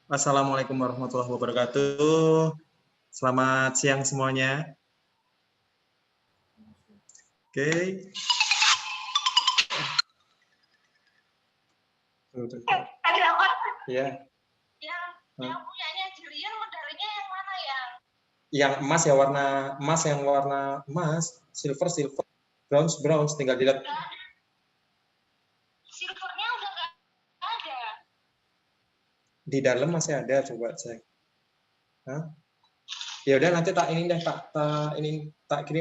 Assalamualaikum warahmatullahi wabarakatuh. Selamat siang semuanya. Oke. Ya. Yang punyanya Julian medalinya yang mana ya? Yang emas ya, warna emas, yang warna emas, silver, bronze, tinggal dilihat. Silvernya udah nggak ada. Di dalam masih ada, coba cek. Hah? Ya udah, nanti tak kirim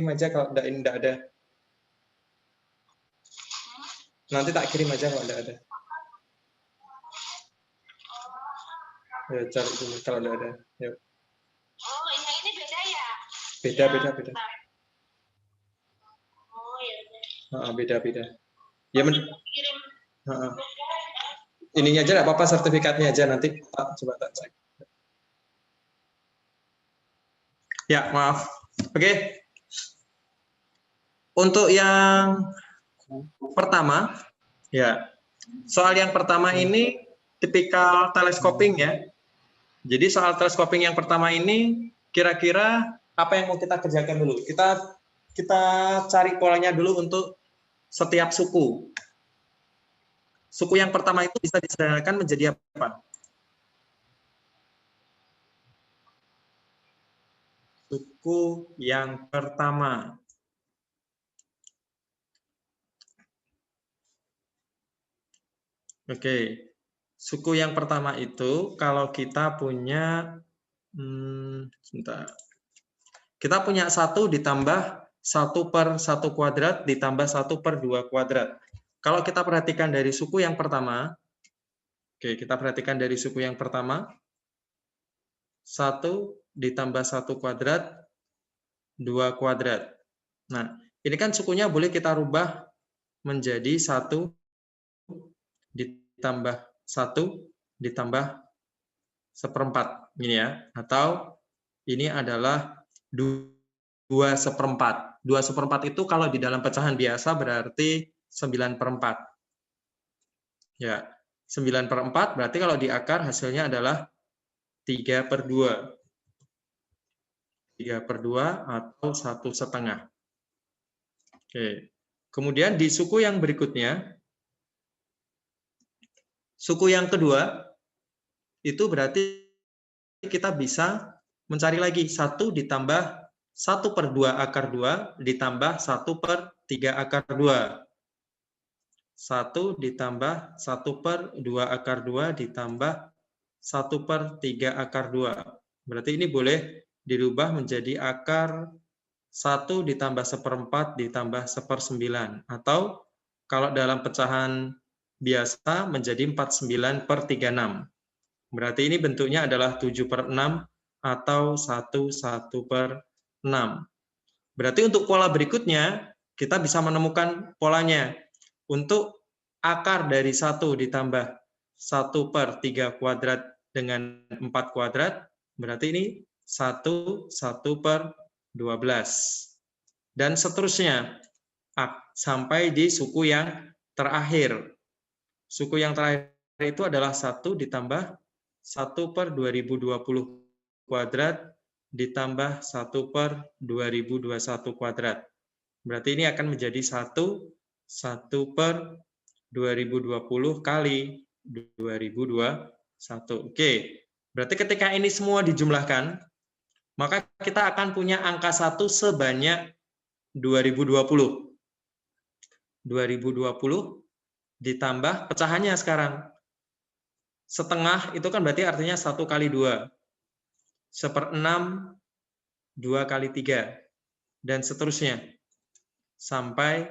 aja kalau ini enggak ada. Nanti tak kirim aja kalau enggak ada. Ya, cari dulu kalau enggak ada. Yuk. Oh, ini beda ya? Beda. Oh, ya. Beda. Ya, kirim. Ininya aja enggak apa-apa, sertifikatnya aja nanti coba tak cek. Ya, maaf. Oke. Untuk yang pertama, ya. Soal yang pertama ini tipikal telescoping ya. Jadi soal telescoping yang pertama ini kira-kira apa yang mau kita kerjakan dulu? Kita cari polanya dulu untuk setiap suku. Suku yang pertama itu bisa disederhanakan menjadi apa? Suku yang pertama. Oke. Suku yang pertama itu kalau kita punya sebentar. Kita punya 1 ditambah 1 per 1 kuadrat ditambah 1 per 2 kuadrat. Kalau kita perhatikan dari suku yang pertama, oke, kita perhatikan dari suku yang pertama, 1 ditambah 1 kuadrat, 2 kuadrat. Nah, ini kan sukunya boleh kita rubah menjadi 1 ditambah 1 ditambah 1/4. Ini ya. Atau ini adalah 2/4. 2/4 itu kalau di dalam pecahan biasa berarti 9/4. Ya, 9/4 berarti kalau di akar hasilnya adalah 3/2. 3/2 atau 1,5. Oke. Kemudian di suku yang berikutnya, suku yang kedua, itu berarti kita bisa mencari lagi 1 ditambah 1/2 akar 2 ditambah 1/3 akar 2. 1 ditambah 1/2 akar 2 ditambah 1/3 akar 2. Berarti ini boleh dirubah menjadi akar 1 ditambah 1/4 ditambah 1/9. Atau kalau dalam pecahan biasa menjadi 49/36. Berarti ini bentuknya adalah 7/6 atau 1/6. Berarti untuk pola berikutnya, kita bisa menemukan polanya. Untuk akar dari 1 ditambah 1/3 kuadrat dengan 4 kuadrat, berarti ini 1/12. Dan seterusnya, sampai di suku yang terakhir. Suku yang terakhir itu adalah 1 ditambah 1/2020 kuadrat ditambah 1/2021 kuadrat. Berarti ini akan menjadi 1/2020 kali 2021. Oke, berarti ketika ini semua dijumlahkan, maka kita akan punya angka 1 sebanyak 2020. 2020 ditambah pecahannya sekarang. Setengah itu kan berarti artinya 1 kali 2. 1/6, 2 kali 3. Dan seterusnya. Sampai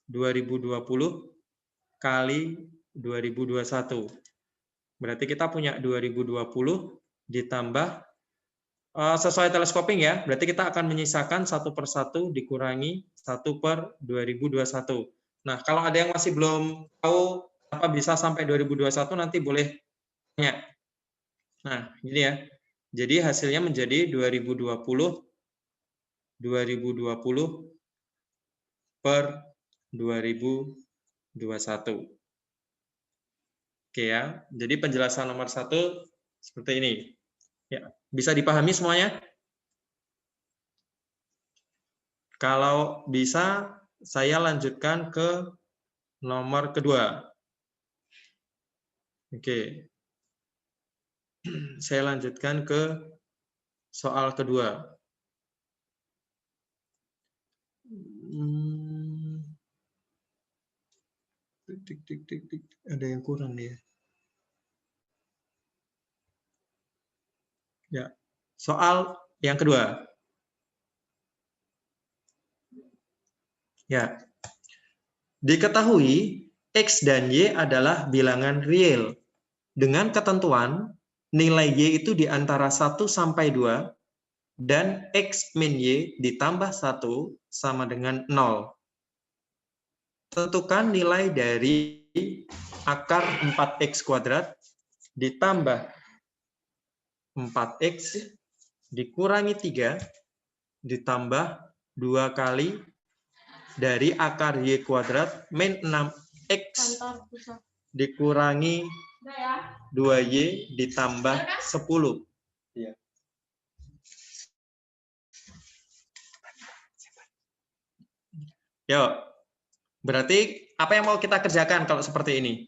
2020 kali 2021. Berarti kita punya 2020 ditambah, sesuai telescoping ya, berarti kita akan menyisakan 1/1 dikurangi 1/2021. Nah, kalau ada yang masih belum tahu apa bisa sampai 2021 nanti boleh tanya. Nah, ini ya. Jadi hasilnya menjadi 2020 per 2021. Oke ya, jadi penjelasan nomor 1 seperti ini. Ya, bisa dipahami semuanya? Kalau bisa, saya lanjutkan ke nomor kedua. Oke. Saya lanjutkan ke soal kedua. Ada yang kurang nih ya. Ya, soal yang kedua. Ya, diketahui X dan Y adalah bilangan real. Dengan ketentuan, nilai Y itu di antara 1 sampai 2, dan X min Y ditambah 1 sama dengan 0. Tentukan nilai dari akar 4X kuadrat ditambah 4X dikurangi 3 ditambah 2 kali dari akar Y kuadrat min 6X dikurangi 2Y ditambah 10. Yuk, berarti apa yang mau kita kerjakan kalau seperti ini?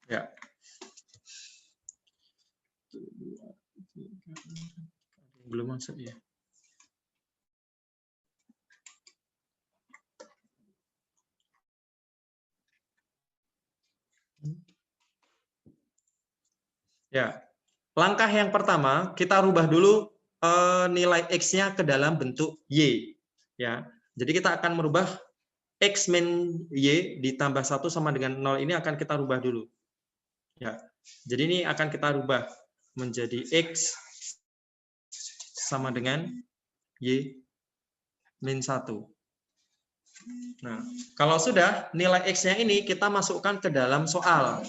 Ya. Belum masuk ya. Ya. Langkah yang pertama, kita rubah dulu nilai X-nya ke dalam bentuk Y. Ya. Jadi kita akan merubah X min Y ditambah 1 sama dengan 0 ini akan kita rubah dulu. Ya. Jadi ini akan kita rubah menjadi X sama dengan Y min 1. Nah, kalau sudah, nilai X-nya ini kita masukkan ke dalam soal.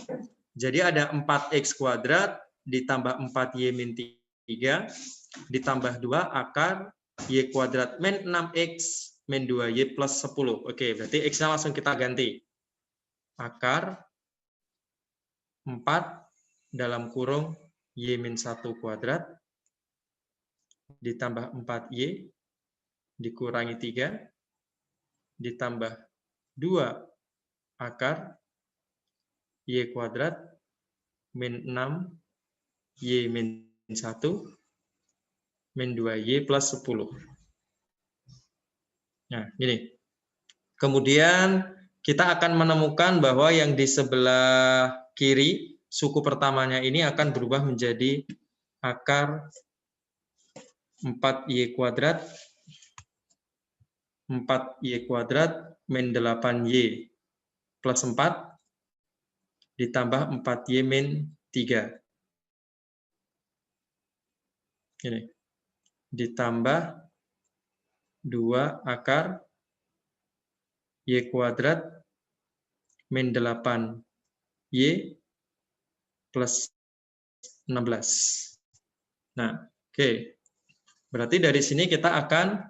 Jadi ada 4X kuadrat ditambah 4Y min 3 ditambah 2 akar Y kuadrat min 6X min 2Y plus 10. Oke, berarti X-nya langsung kita ganti. Akar 4 dalam kurung Y min 1 kuadrat ditambah 4Y dikurangi 3 ditambah 2 akar Y kuadrat min 6 Y min 1 min 2Y plus 10. Nah, gini. Kemudian kita akan menemukan bahwa yang di sebelah kiri, suku pertamanya ini akan berubah menjadi akar 4Y kuadrat min 8Y plus 4 ditambah 4Y min 3. Ini. Ditambah 2 akar Y kuadrat min 8Y plus 16. Nah, oke. Berarti dari sini kita akan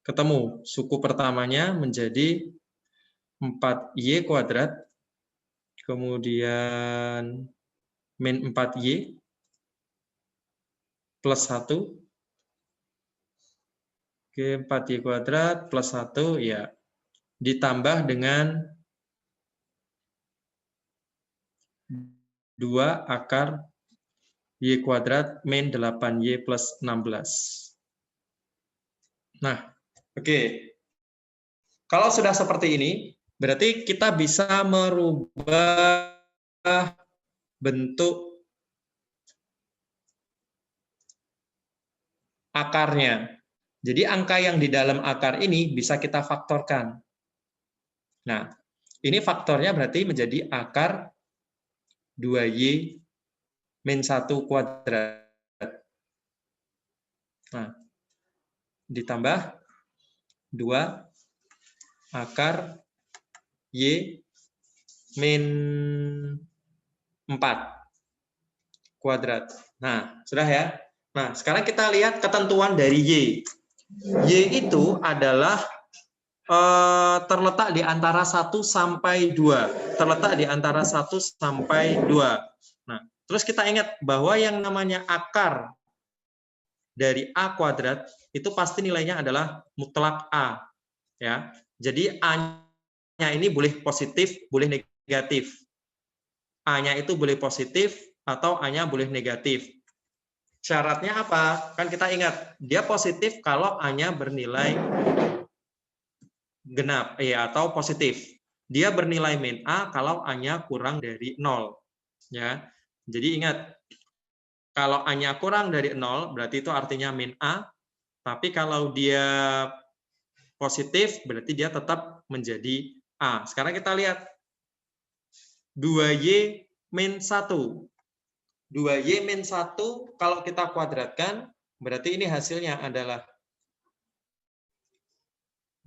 ketemu suku pertamanya menjadi 4Y kuadrat, kemudian min 4Y plus 1. Oke, 4Y kuadrat plus 1, ya. Ditambah dengan 2 akar Y kuadrat min 8Y plus 16. Nah, oke. Kalau sudah seperti ini, berarti kita bisa merubah bentuk akarnya. Jadi angka yang di dalam akar ini bisa kita faktorkan. Nah, ini faktornya berarti menjadi akar 2Y min 1 kuadrat. Nah, ditambah 2 akar Y min 4. kuadrat. Nah, sudah ya. Nah, sekarang kita lihat ketentuan dari Y. Y itu adalah terletak di antara 1 sampai 2. Terletak di antara 1 sampai 2. Nah, terus kita ingat bahwa yang namanya akar dari A kuadrat itu pasti nilainya adalah mutlak A. Ya. Jadi A-nya ini boleh positif, boleh negatif. A-nya itu boleh positif atau A-nya boleh negatif. Syaratnya apa? Kan kita ingat, dia positif kalau A-nya bernilai genap atau positif. Dia bernilai min A kalau A-nya kurang dari 0. Ya. Jadi ingat, kalau A-nya kurang dari 0 berarti itu artinya min A, tapi kalau dia positif berarti dia tetap menjadi A. Sekarang kita lihat 2Y min 1. 2Y min 1 kalau kita kuadratkan, berarti ini hasilnya adalah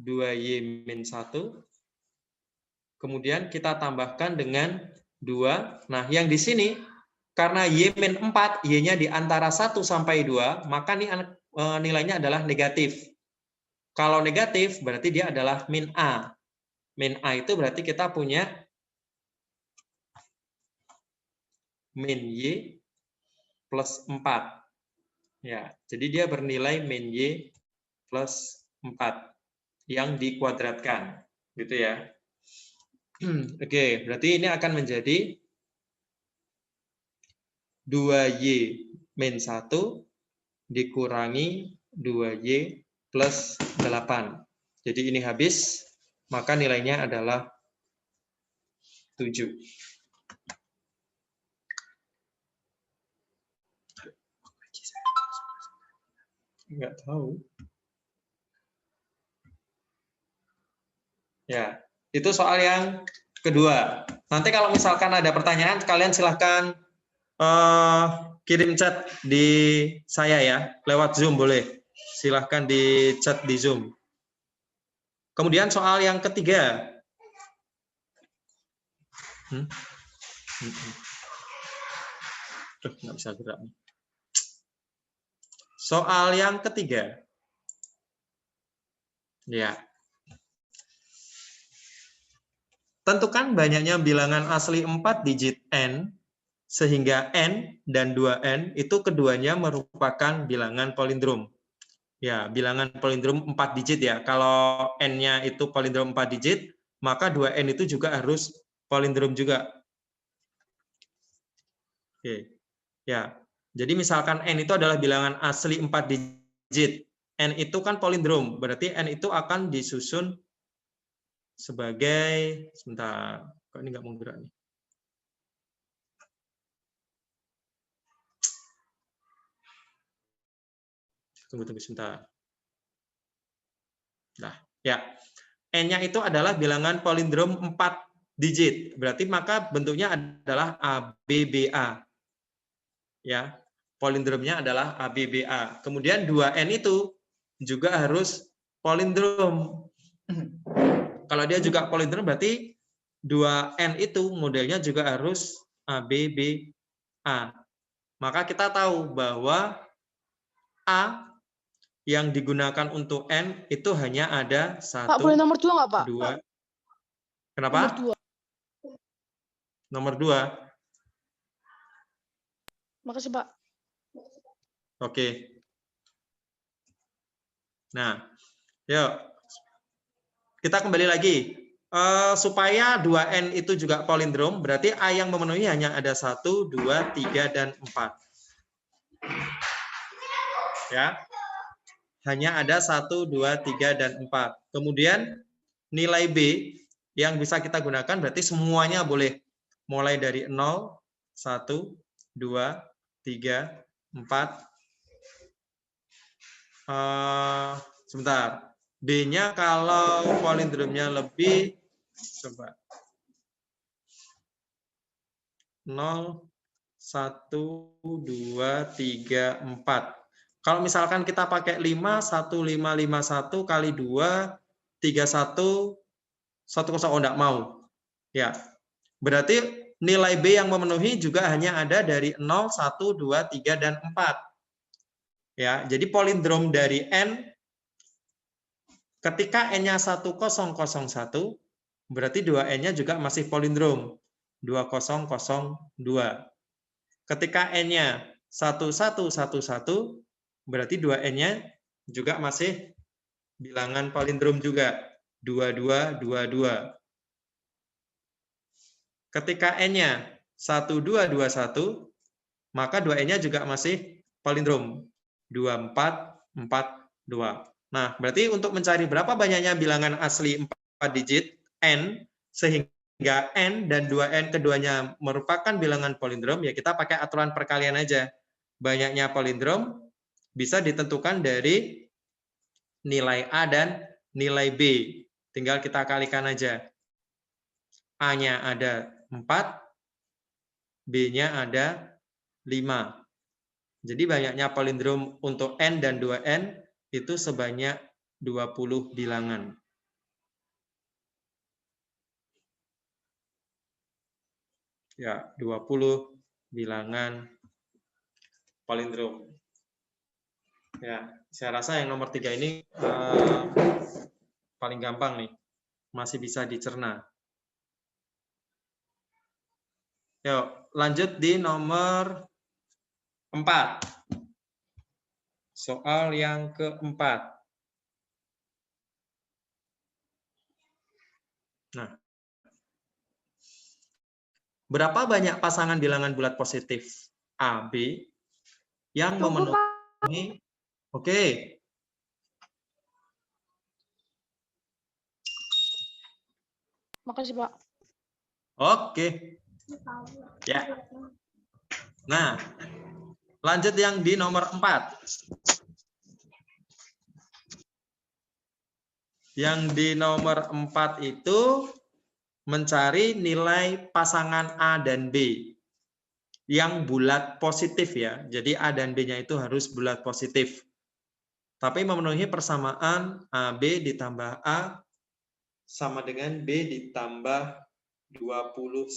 2Y min 1. Kemudian kita tambahkan dengan 2. Nah, yang di sini, karena Y min 4, Y-nya di antara 1 sampai 2, maka nilainya adalah negatif. Kalau negatif, berarti dia adalah min A. Min A itu berarti kita punya min Y plus 4. Ya, jadi dia bernilai min Y plus 4 yang dikuadratkan. Gitu ya. Oke, berarti ini akan menjadi 2Y min 1 dikurangi 2Y plus 8. Jadi ini habis, maka nilainya adalah 7. Enggak tahu. Ya, itu soal yang kedua. Nanti kalau misalkan ada pertanyaan, kalian silahkan kirim chat di saya ya, lewat Zoom boleh. Silahkan di chat di Zoom. Kemudian soal yang ketiga. Nggak bisa gerak. Soal yang ketiga. Ya. Tentukan banyaknya bilangan asli 4 digit n, sehingga n dan 2n itu keduanya merupakan bilangan palindrom. Ya, bilangan palindrom 4 digit ya. Kalau n-nya itu palindrom 4 digit, maka 2n itu juga harus palindrom juga. Oke. Ya. Jadi misalkan n itu adalah bilangan asli 4 digit. N itu kan palindrom, berarti n itu akan disusun sebagai, sebentar, kok ini nggak mau gerak nih. Tunggu sebentar. Nah, ya. N-nya itu adalah bilangan palindrom 4 digit. Berarti maka bentuknya adalah ABBA. Ya. Palindromnya adalah ABBA. Kemudian 2N itu juga harus palindrom. Kalau dia juga palindrom berarti 2N itu modelnya juga harus ABBA. Maka kita tahu bahwa A yang digunakan untuk N itu hanya ada 1, Pak, boleh nomor 2 nggak, Pak? 2. Kenapa? Nomor 2. Makasih, Pak. Oke. Nah, yuk. Kita kembali lagi. Supaya 2N itu juga palindrom, berarti A yang memenuhi hanya ada 1, 2, 3, dan 4. Ya. Hanya ada 1, 2, 3, dan 4. Kemudian nilai B yang bisa kita gunakan berarti semuanya boleh. Mulai dari 0, 1, 2, 3, 4. Sebentar. B-nya kalau palindromnya lebih, coba 0, 1, 2, 3, 4. Kalau misalkan kita pakai 5, 1, 5, 5, 1 kali 2, 3, 1, 1, 0, oh enggak mau. Ya. Berarti nilai B yang memenuhi juga hanya ada dari 0, 1, 2, 3, dan 4. Ya, jadi palindrom dari N ketika N-nya 1001, berarti 2N-nya juga masih palindrom 2002. Ketika N-nya 1111, berarti 2N-nya juga masih bilangan palindrom juga 2222. Ketika N-nya 1221, maka 2N-nya juga masih palindrom 2442. Nah, berarti untuk mencari berapa banyaknya bilangan asli 4 digit N, sehingga N dan 2N keduanya merupakan bilangan palindrom, ya kita pakai aturan perkalian aja. Banyaknya palindrom bisa ditentukan dari nilai A dan nilai B. Tinggal kita kalikan aja. A-nya ada 4, B-nya ada 5. Jadi banyaknya palindrom untuk N dan 2N itu sebanyak 20 bilangan. Ya, 20 bilangan palindrom. Ya, saya rasa yang nomor 3 ini paling gampang nih. Masih bisa dicerna. Yuk, lanjut di nomor 4. Soal yang keempat. Nah, berapa banyak pasangan bilangan bulat positif A, B yang Tunggu, memenuhi... Oke. Makasih, Pak. Oke. Ya. Nah, lanjut yang di nomor 4. Yang di nomor 4 itu mencari nilai pasangan A dan B yang bulat positif ya. Jadi A dan B-nya itu harus bulat positif. Tapi memenuhi persamaan AB ditambah A sama dengan B ditambah 21.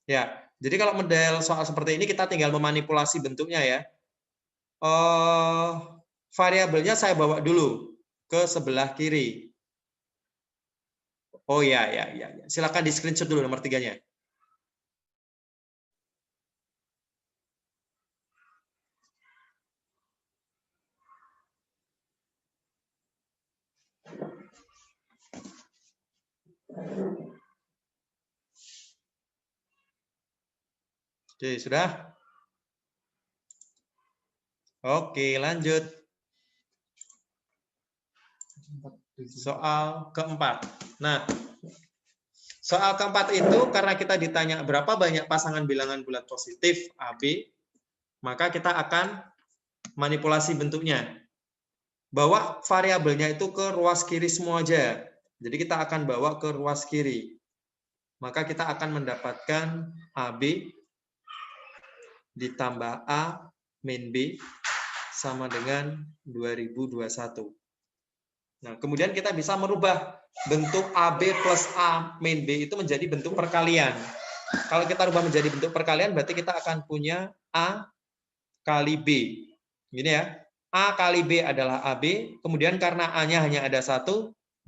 Ya, jadi kalau model soal seperti ini kita tinggal memanipulasi bentuknya ya. Variabelnya saya bawa dulu ke sebelah kiri. Oh ya. Silakan di screenshot dulu nomor 3-nya. Oke, sudah? Oke, lanjut. Soal keempat. Nah, soal keempat itu karena kita ditanya berapa banyak pasangan bilangan bulat positif AB, maka kita akan manipulasi bentuknya. Bawa variabelnya itu ke ruas kiri semua aja. Jadi kita akan bawa ke ruas kiri. Maka kita akan mendapatkan AB ditambah A min B sama dengan 2021. Nah, kemudian kita bisa merubah bentuk AB plus A min B itu menjadi bentuk perkalian. Kalau kita rubah menjadi bentuk perkalian, berarti kita akan punya A kali B. Gini ya, A kali B adalah AB, kemudian karena A-nya hanya ada 1,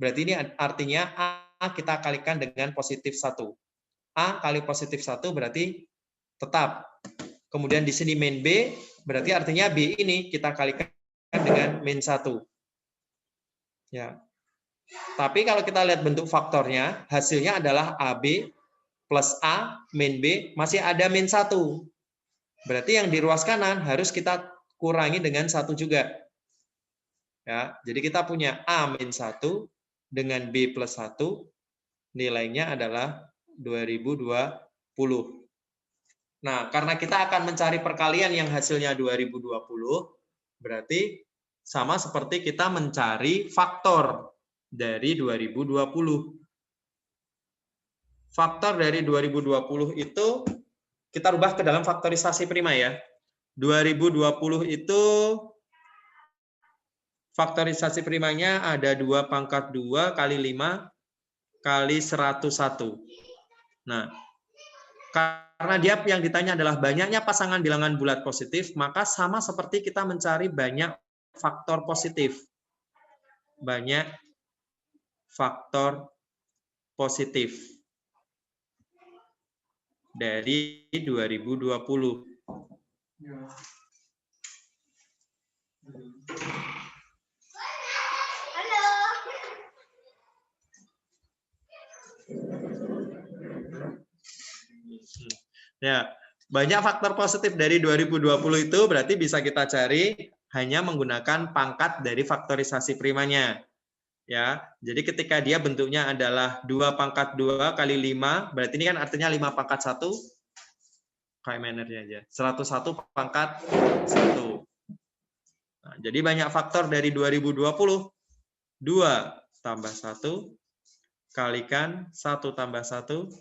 berarti ini artinya A kita kalikan dengan positif 1. A kali positif 1 berarti tetap. Kemudian di sini min B, berarti artinya B ini kita kalikan dengan min 1. Ya. Tapi kalau kita lihat bentuk faktornya, hasilnya adalah AB plus A min B, masih ada min 1. Berarti yang di ruas kanan harus kita kurangi dengan 1 juga. Ya, jadi kita punya A min 1 dengan B plus 1, nilainya adalah 2020. Nah, karena kita akan mencari perkalian yang hasilnya 2020, berarti sama seperti kita mencari faktor dari 2020. Faktor dari 2020 itu kita rubah ke dalam faktorisasi prima ya. 2020 itu faktorisasi primanya ada 2 pangkat 2 kali 5 kali 101. Nah, karena dia yang ditanya adalah banyaknya pasangan bilangan bulat positif, maka sama seperti kita mencari banyak faktor positif. Banyak faktor positif dari 2020. Ya, banyak faktor positif dari 2020 itu berarti bisa kita cari hanya menggunakan pangkat dari faktorisasi primanya. Ya, jadi ketika dia bentuknya adalah 2 pangkat 2 kali 5, berarti ini kan artinya 5 pangkat 1, kayak manernya aja, 101 pangkat 1. Nah, jadi banyak faktor dari 2020, 2 tambah 1, kalikan 1 tambah 1,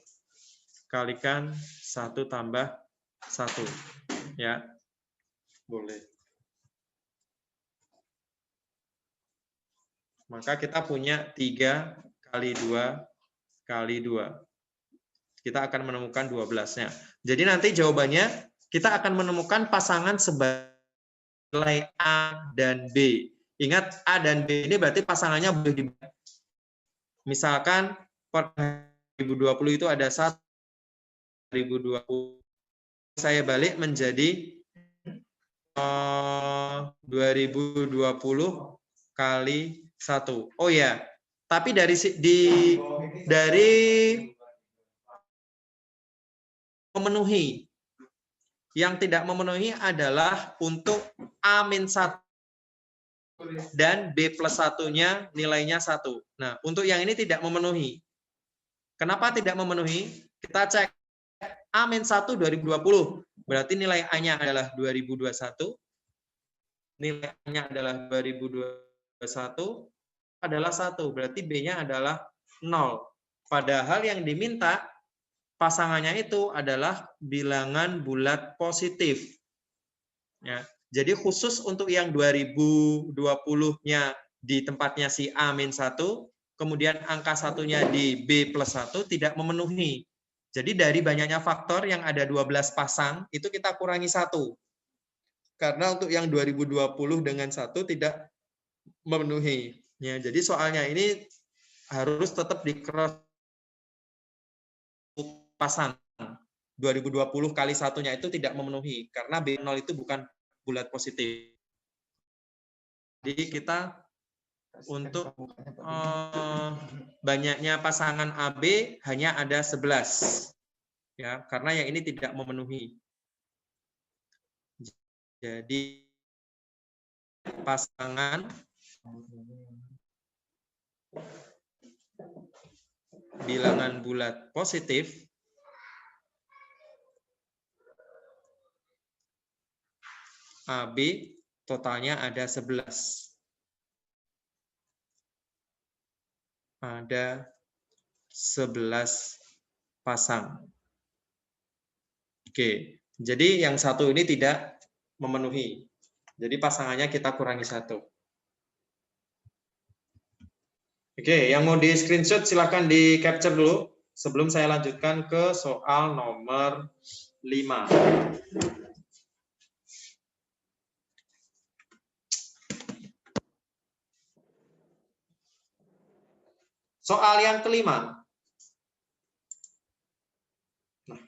kalikan 1 tambah 1. Ya, boleh. Maka kita punya 3 kali 2 kali 2. Kita akan menemukan 12-nya. Jadi nanti jawabannya kita akan menemukan pasangan sebagai A dan B. Ingat A dan B ini berarti pasangannya boleh dibagi. Misalkan per 2020 itu ada 1, 2020 saya balik menjadi 2020 kali 1. Oh ya, tapi dari memenuhi. Yang tidak memenuhi adalah untuk A-1 dan B plus 1-nya nilainya 1. Nah, untuk yang ini tidak memenuhi. Kenapa tidak memenuhi? Kita cek A-1 2020. Berarti nilai A-nya adalah 2021. Nilai A-nya adalah 2021 adalah 1. Berarti B-nya adalah 0. Padahal yang diminta pasangannya itu adalah bilangan bulat positif. Ya. Jadi khusus untuk yang 2020-nya di tempatnya si A-1, kemudian angka satunya di B plus 1 tidak memenuhi. Jadi dari banyaknya faktor yang ada 12 pasang, itu kita kurangi 1. Karena untuk yang 2020 dengan 1 tidak memenuhi. Ya, jadi soalnya ini harus tetap di cross pasang. 2020 kali satunya itu tidak memenuhi karena B0 itu bukan bulat positif. Jadi kita untuk banyaknya pasangan AB hanya ada 11. Ya, karena yang ini tidak memenuhi. Jadi pasangan bilangan bulat positif AB totalnya ada 11. Ada 11 pasang. Oke, jadi yang satu ini tidak memenuhi. Jadi pasangannya kita kurangi 1. Oke, yang mau di screenshot silahkan di capture dulu sebelum saya lanjutkan ke soal nomor 5. Soal yang kelima. Nah,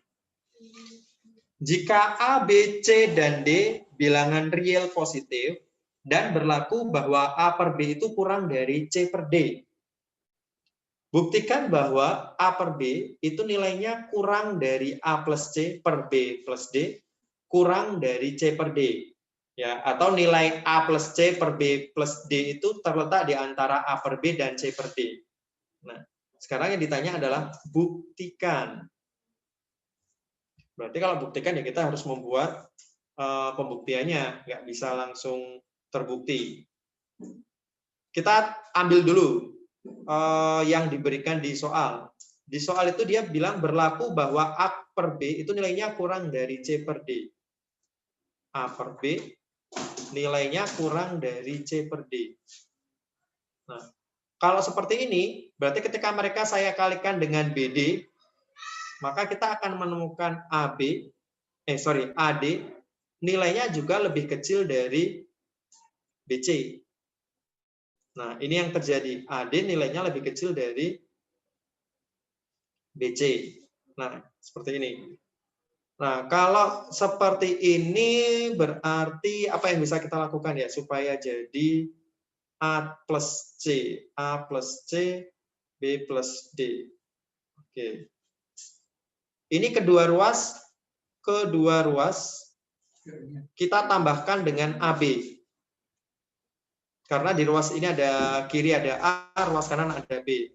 jika A, B, C, dan D bilangan real positif dan berlaku bahwa A per B itu kurang dari C per D. Buktikan bahwa A per B itu nilainya kurang dari A plus C per B plus D, kurang dari C per D. Ya, atau nilai A plus C per B plus D itu terletak di antara A per B dan C per D. Nah, sekarang yang ditanya adalah buktikan. Berarti kalau buktikan ya kita harus membuat pembuktiannya, nggak bisa langsung terbukti. Kita ambil dulu yang diberikan di soal. Di soal itu dia bilang berlaku bahwa A per B itu nilainya kurang dari C per D. A per B nilainya kurang dari C per D. Nah, kalau seperti ini, berarti ketika mereka saya kalikan dengan BD, maka kita akan menemukan AD nilainya juga lebih kecil dari BC. Nah, ini yang terjadi. AD nilainya lebih kecil dari BC. Nah, seperti ini. Nah, kalau seperti ini berarti apa yang bisa kita lakukan ya supaya jadi A plus C, B plus D. Oke. Ini kedua ruas kita tambahkan dengan AB. Karena di ruas ini ada kiri ada A, ruas kanan ada B.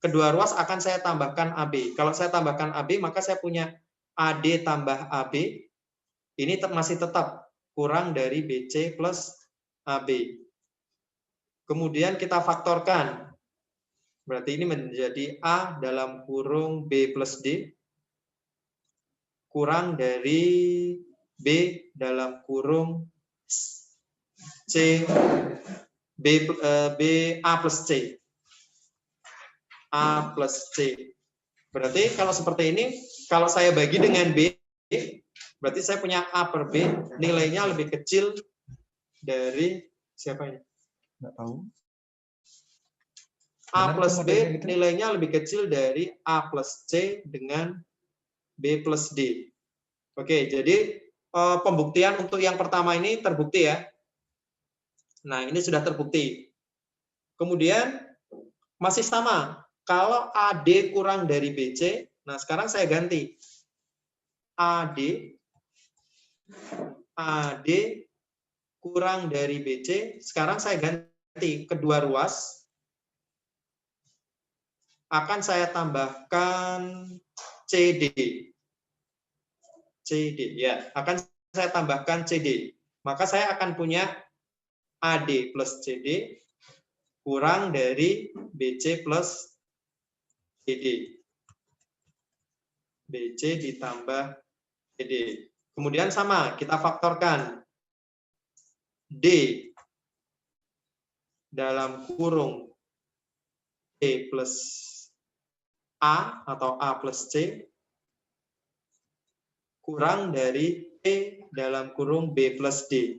Kedua ruas akan saya tambahkan AB. Kalau saya tambahkan AB, maka saya punya AD tambah AB. Ini masih tetap kurang dari BC plus AB. Kemudian kita faktorkan. Berarti ini menjadi A dalam kurung B plus D kurang dari B dalam kurung C A plus C. A plus C. Berarti kalau seperti ini, kalau saya bagi dengan B, berarti saya punya A per B nilainya lebih kecil dari siapa ini? Nggak tahu. A plus B gitu? nilainya lebih kecil dari A plus C dengan B plus D. Oke, jadi pembuktian untuk yang pertama ini terbukti ya. Nah, ini sudah terbukti. Kemudian masih sama. Kalau AD kurang dari BC, nah sekarang saya ganti. AD kurang dari BC, sekarang saya ganti kedua ruas. Akan saya tambahkan CD ya, akan saya tambahkan CD. Maka saya akan punya AD plus CD kurang dari BC plus CD. BC ditambah CD. Kemudian sama, kita faktorkan. D dalam kurung D plus A atau A plus C kurang dari E dalam kurung B plus D.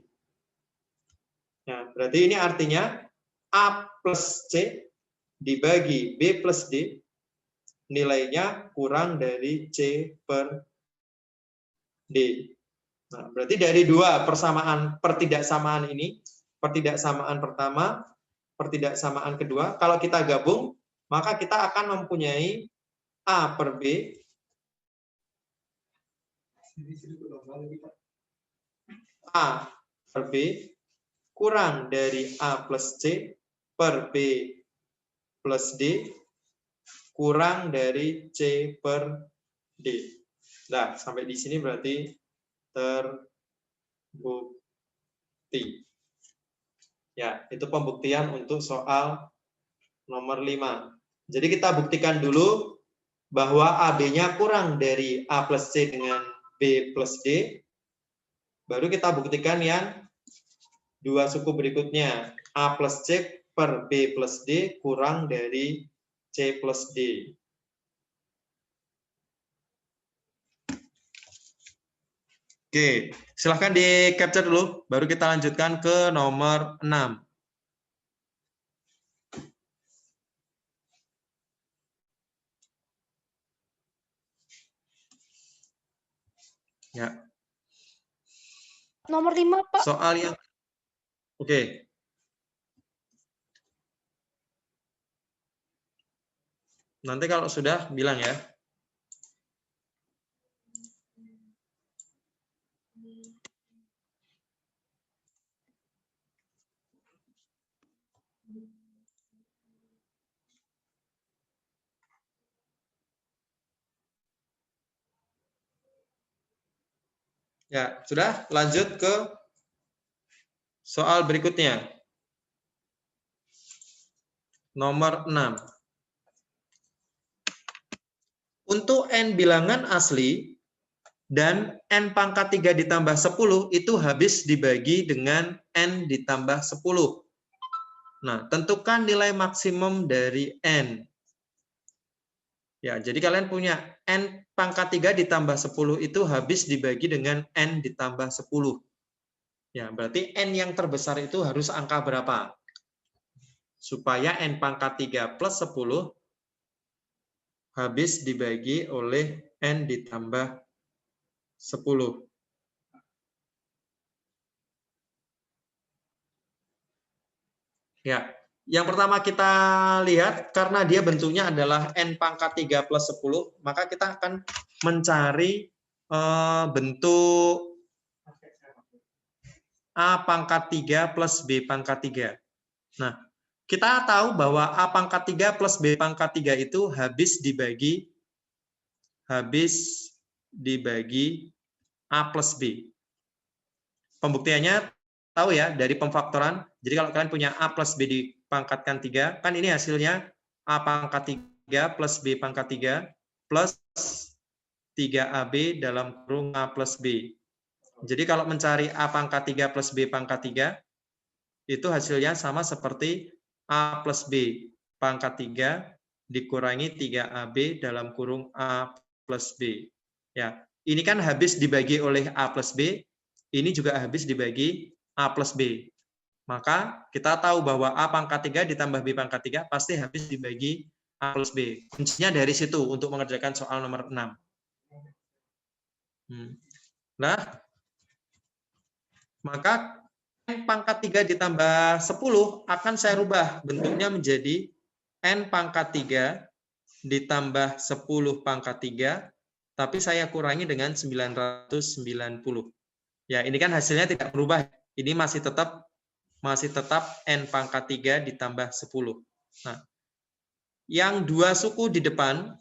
Nah, berarti ini artinya A plus C dibagi B plus D nilainya kurang dari C per D. Nah, berarti dari dua pertidaksamaan ini, pertidaksamaan pertama, pertidaksamaan kedua, kalau kita gabung, maka kita akan mempunyai A per B kurang dari A plus C per B plus D kurang dari C per D. Nah, sampai di sini berarti terbukti. Ya, itu pembuktian untuk soal nomor 5. Jadi kita buktikan dulu bahwa AB-nya kurang dari A plus C dengan B plus D. Baru kita buktikan yang dua suku berikutnya. A plus C per B plus D kurang dari C plus D. Oke, silahkan di capture dulu, baru kita lanjutkan ke nomor 6. Ya. Nomor 5, Pak. Soal yang oke. Nanti kalau sudah bilang ya. Ya, sudah lanjut ke soal berikutnya. Nomor 6. Untuk N bilangan asli dan N pangkat 3 ditambah 10 itu habis dibagi dengan N ditambah 10. Nah, tentukan nilai maksimum dari N. Ya, jadi kalian punya N pangkat 3 ditambah 10 itu habis dibagi dengan N ditambah 10. Ya, berarti N yang terbesar itu harus angka berapa? Supaya N pangkat 3 plus 10 habis dibagi oleh N ditambah 10. Ya, yang pertama kita lihat, karena dia bentuknya adalah N pangkat 3 plus 10, maka kita akan mencari bentuk A pangkat 3 plus B pangkat 3. Nah, kita tahu bahwa A pangkat 3 plus B pangkat 3 itu habis dibagi A plus B. Pembuktiannya tahu ya, dari pemfaktoran. Jadi kalau kalian punya A plus B dipangkatkan 3, kan ini hasilnya A pangkat 3 plus B pangkat 3 plus 3AB dalam kurung A plus B. Jadi kalau mencari A pangkat 3 plus B pangkat 3, itu hasilnya sama seperti A plus B pangkat 3 dikurangi 3AB dalam kurung A plus B. Ya, ini kan habis dibagi oleh A plus B, ini juga habis dibagi A plus B. Maka kita tahu bahwa A pangkat 3 ditambah B pangkat 3 pasti habis dibagi A plus B. Kuncinya dari situ untuk mengerjakan soal nomor 6. Nah, maka N pangkat 3 ditambah 10 akan saya rubah bentuknya menjadi N pangkat 3 ditambah 10 pangkat 3, tapi saya kurangi dengan 990. Ya, ini kan hasilnya tidak berubah. Ini masih tetap N pangkat 3 ditambah 10. Nah, yang dua suku di depan,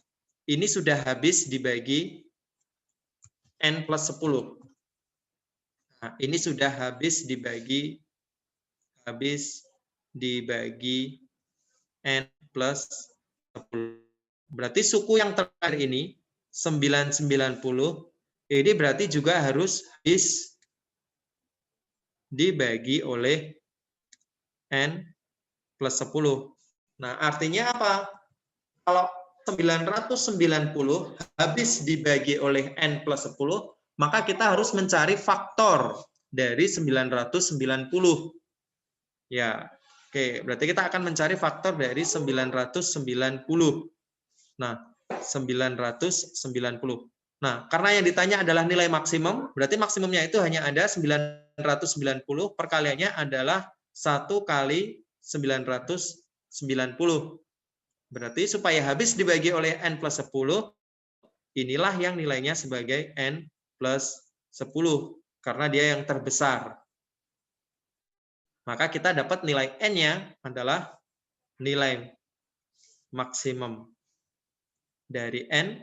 ini sudah habis dibagi N plus 10. Nah, ini sudah habis dibagi N plus 10. Berarti suku yang terakhir ini, 990, ini berarti juga harus habis dibagi oleh N plus 10. Nah, artinya apa? Kalau 990 habis dibagi oleh N plus 10, maka kita harus mencari faktor dari 990. Ya, oke. Berarti kita akan mencari faktor dari 990. Nah, 990. Nah, karena yang ditanya adalah nilai maksimum, berarti maksimumnya itu hanya ada 990, perkaliannya adalah 1 kali 990. Berarti supaya habis dibagi oleh N plus 10, inilah yang nilainya sebagai N plus 10, karena dia yang terbesar. Maka kita dapat nilai N-nya adalah nilai maksimum dari N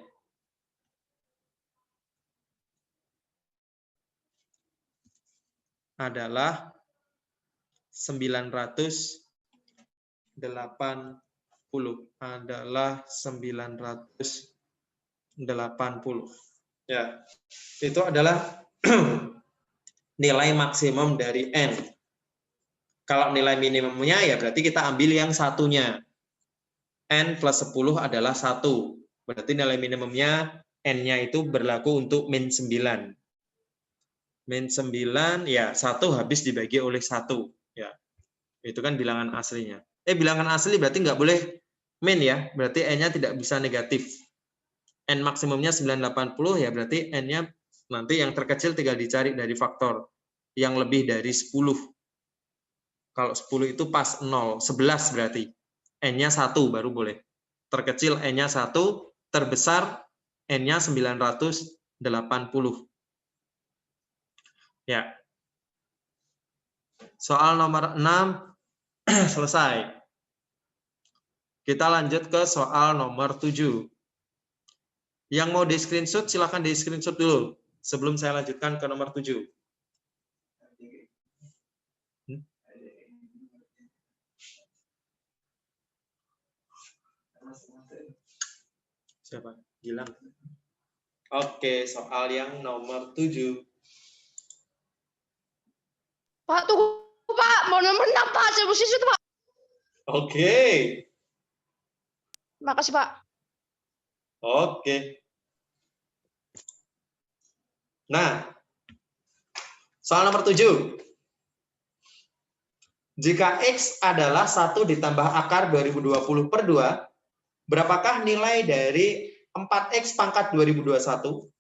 adalah 980. Adalah 980. Ya, itu adalah nilai maksimum dari N. Kalau nilai minimumnya ya berarti kita ambil yang satunya. N plus 10 adalah 1. Berarti nilai minimumnya N-nya itu berlaku untuk min 9. Min 9 ya 1 habis dibagi oleh 1. Ya, itu kan bilangan aslinya. Bilangan asli berarti nggak boleh min ya. Berarti N-nya tidak bisa negatif. N maksimumnya 980 ya berarti N-nya nanti yang terkecil tinggal dicari dari faktor yang lebih dari 10. Kalau 10 itu pas 0, 11 berarti. N-nya 1 baru boleh. Terkecil N-nya 1, terbesar N-nya 980. Ya. Soal nomor 6 selesai. Kita lanjut ke soal nomor 7. Yang mau di-screenshot silakan di-screenshot dulu sebelum saya lanjutkan ke nomor 7. Siapa? Gilang. Oke, soal yang nomor 7. Pak, tunggu Pak, mau nomor 6 Pak, saya mesti situ Pak. Oke. Makasih Pak. Oke. Nah, soal nomor 7. Jika X adalah 1 ditambah akar 2020 per 2, berapakah nilai dari 4X pangkat 2021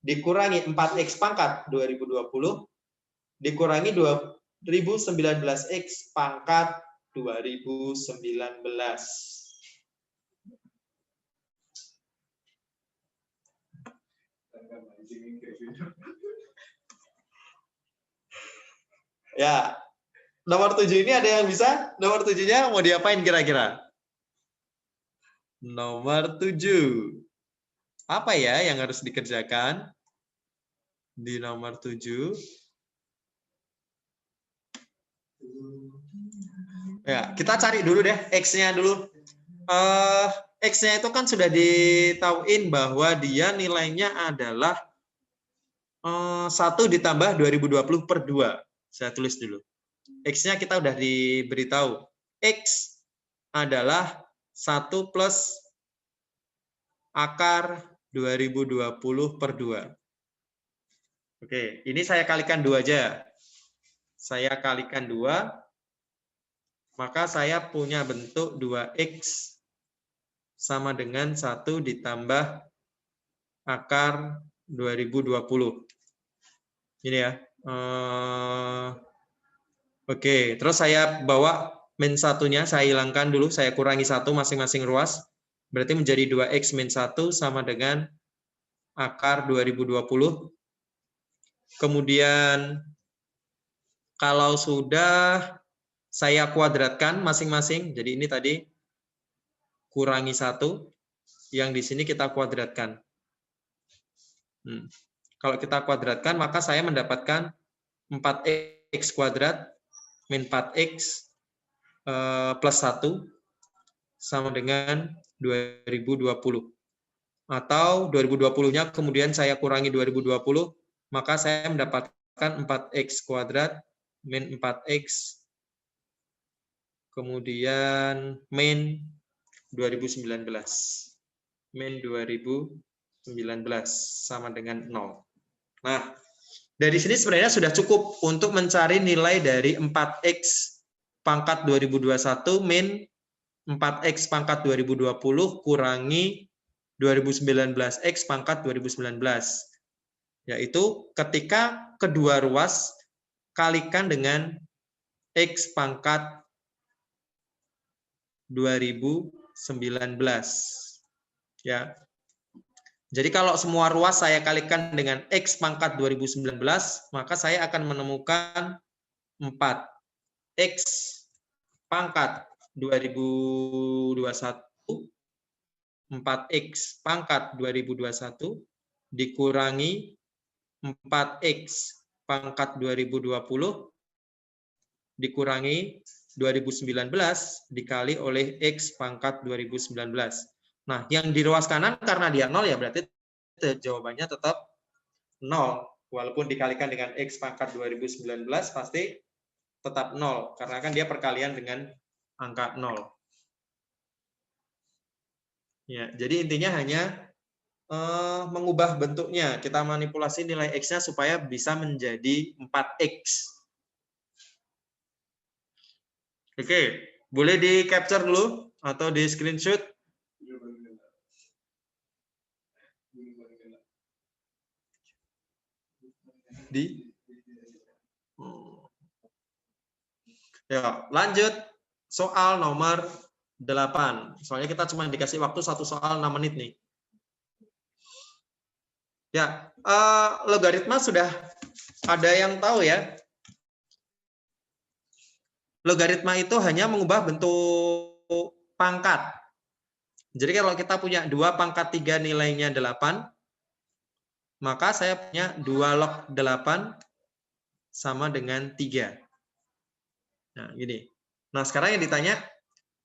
dikurangi 4X pangkat 2020 dikurangi 2019X pangkat 2019. Ya, nomor 7 ini ada yang bisa? Nomor 7-nya mau diapain kira-kira? Nomor 7. Apa ya yang harus dikerjakan di nomor 7? Ya, kita cari dulu deh X-nya dulu. X-nya itu kan sudah ditauin bahwa dia nilainya adalah 1 ditambah 2020 per 2. Saya tulis dulu. X-nya kita udah diberitahu. X adalah 1 plus akar 2020 per 2. Oke, ini saya kalikan 2 aja. Saya kalikan 2, maka saya punya bentuk 2X sama dengan 1 ditambah akar 2020. Ini ya. Oke, terus saya bawa min 1-nya, saya hilangkan dulu, saya kurangi 1 masing-masing ruas. Berarti menjadi 2X min 1 sama dengan akar 2020. Kemudian kalau sudah saya kuadratkan masing-masing, jadi ini tadi kurangi 1, yang di sini kita kuadratkan. Kalau kita kuadratkan, maka saya mendapatkan 4X kuadrat min 4X plus 1 sama dengan 2020. Atau 2020-nya kemudian saya kurangi 2020, maka saya mendapatkan 4X kuadrat min 4X kemudian min 2019. Min 2019 sama dengan 0. Nah, dari sini sebenarnya sudah cukup untuk mencari nilai dari 4X pangkat 2021 min 4X pangkat 2020 kurangi 2019X pangkat 2019. Yaitu ketika kedua ruas kalikan dengan X pangkat 2019. Ya. Jadi kalau semua ruas saya kalikan dengan X pangkat 2019, maka saya akan menemukan 4X pangkat 2021, 4X pangkat 2021 dikurangi 4X pangkat 2020 dikurangi 2019 dikali oleh X pangkat 2019. Nah, yang di ruas kanan karena dia 0 ya berarti jawabannya tetap 0. Walaupun dikalikan dengan X pangkat 2019 pasti tetap 0. Karena kan dia perkalian dengan angka 0. Ya, jadi intinya hanya mengubah bentuknya. Kita manipulasi nilai X-nya supaya bisa menjadi 4X. Oke, boleh di-capture dulu atau di-screenshot. Ya, lanjut soal nomor 8. Soalnya kita cuma dikasih waktu satu soal 6 menit nih. Ya, logaritma sudah ada yang tahu ya. Logaritma itu hanya mengubah bentuk pangkat. Jadi kalau kita punya 2 pangkat 3 nilainya 8, maka saya punya 2 log 8 sama dengan 3. Nah, gini. Nah, sekarang yang ditanya,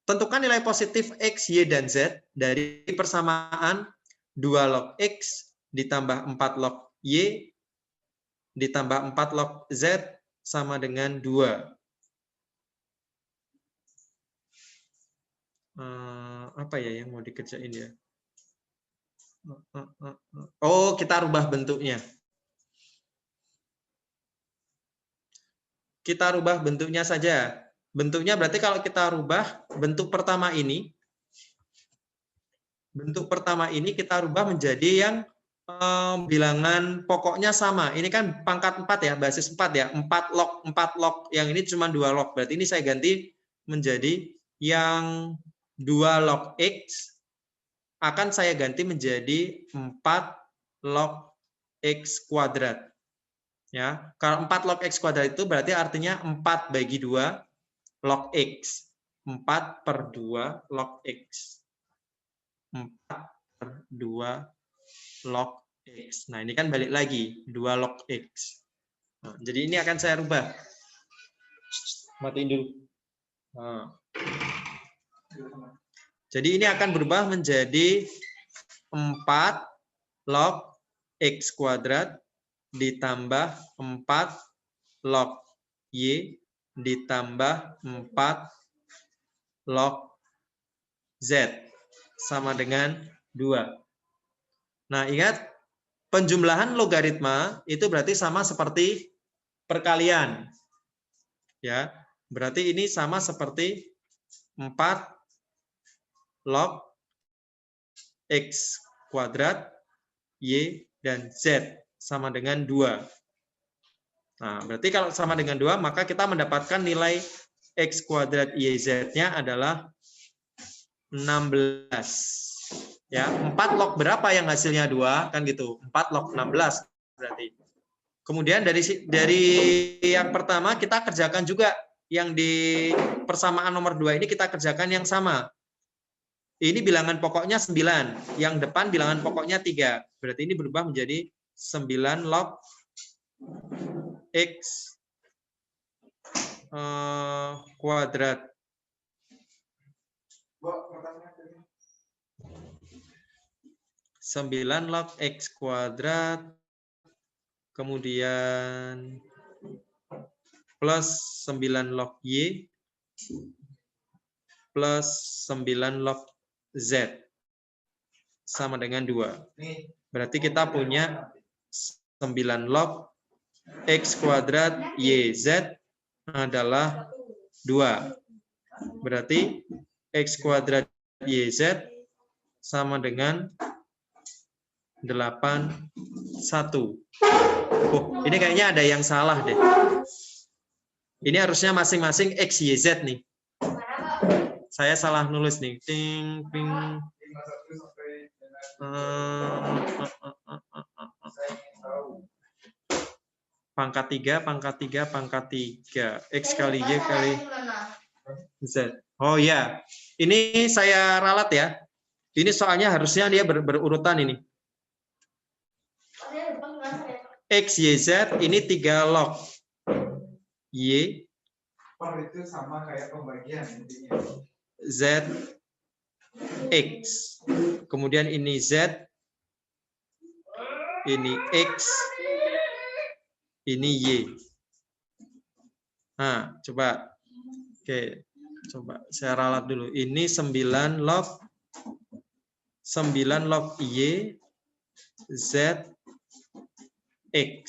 tentukan nilai positif X, Y, dan Z dari persamaan 2 log X ditambah 4 log Y ditambah 4 log Z sama dengan 2. Apa ya yang mau dikerjain ya? Oh, kita rubah bentuknya. Kita rubah bentuknya saja. Bentuknya berarti kalau kita rubah bentuk pertama ini, kita rubah menjadi yang bilangan pokoknya sama. Ini kan pangkat 4 ya, basis 4 ya. 4 log. Yang ini cuma 2 log. Berarti ini saya ganti menjadi yang 2 log X akan saya ganti menjadi 4 log X kuadrat. Ya, kalau 4 log X kuadrat itu berarti artinya 4 bagi 2 log X. 4 per 2 log X. 4 per 2 log X. Nah, ini kan balik lagi, 2 log X. Nah, jadi ini akan saya rubah. Matiin dulu. Nah. Jadi ini akan berubah menjadi 4 log X kuadrat ditambah 4 log Y ditambah 4 log Z sama dengan 2. Nah, ingat penjumlahan logaritma itu berarti sama seperti perkalian. Ya, berarti ini sama seperti 4 log X kuadrat Y dan Z sama dengan 2. Nah, berarti kalau sama dengan 2, maka kita mendapatkan nilai X kuadrat YZ-nya adalah 16. Ya, 4 log berapa yang hasilnya 2? Kan gitu. 4 log 16 berarti. Kemudian dari yang pertama kita kerjakan juga yang di persamaan nomor 2 ini kita kerjakan yang sama. Ini bilangan pokoknya 9, yang depan bilangan pokoknya 3. Berarti ini berubah menjadi 9 log X kuadrat. Sembilan log X kuadrat, kemudian plus 9 log Y, plus 9 log Z, sama dengan 2. Berarti kita punya 9 log X kuadrat YZ adalah 2. Berarti X kuadrat YZ sama dengan 81. Oh, ini kayaknya ada yang salah deh. Ini harusnya masing-masing X, Y, Z nih. Saya salah nulis nih. Ting, ting. Pangkat 3, pangkat 3, pangkat 3. X kali Y kali Z. Oh ya, ini saya ralat ya. Ini soalnya harusnya dia berurutan ini. X, Y, Z ini 3 log. Y. Itu sama kayak pembagian intinya. Z. X. Kemudian ini Z. Ini X. Ini Y. Nah, coba. Oke, coba saya ralat dulu. Ini 9 log. 9 log Y. Z. X.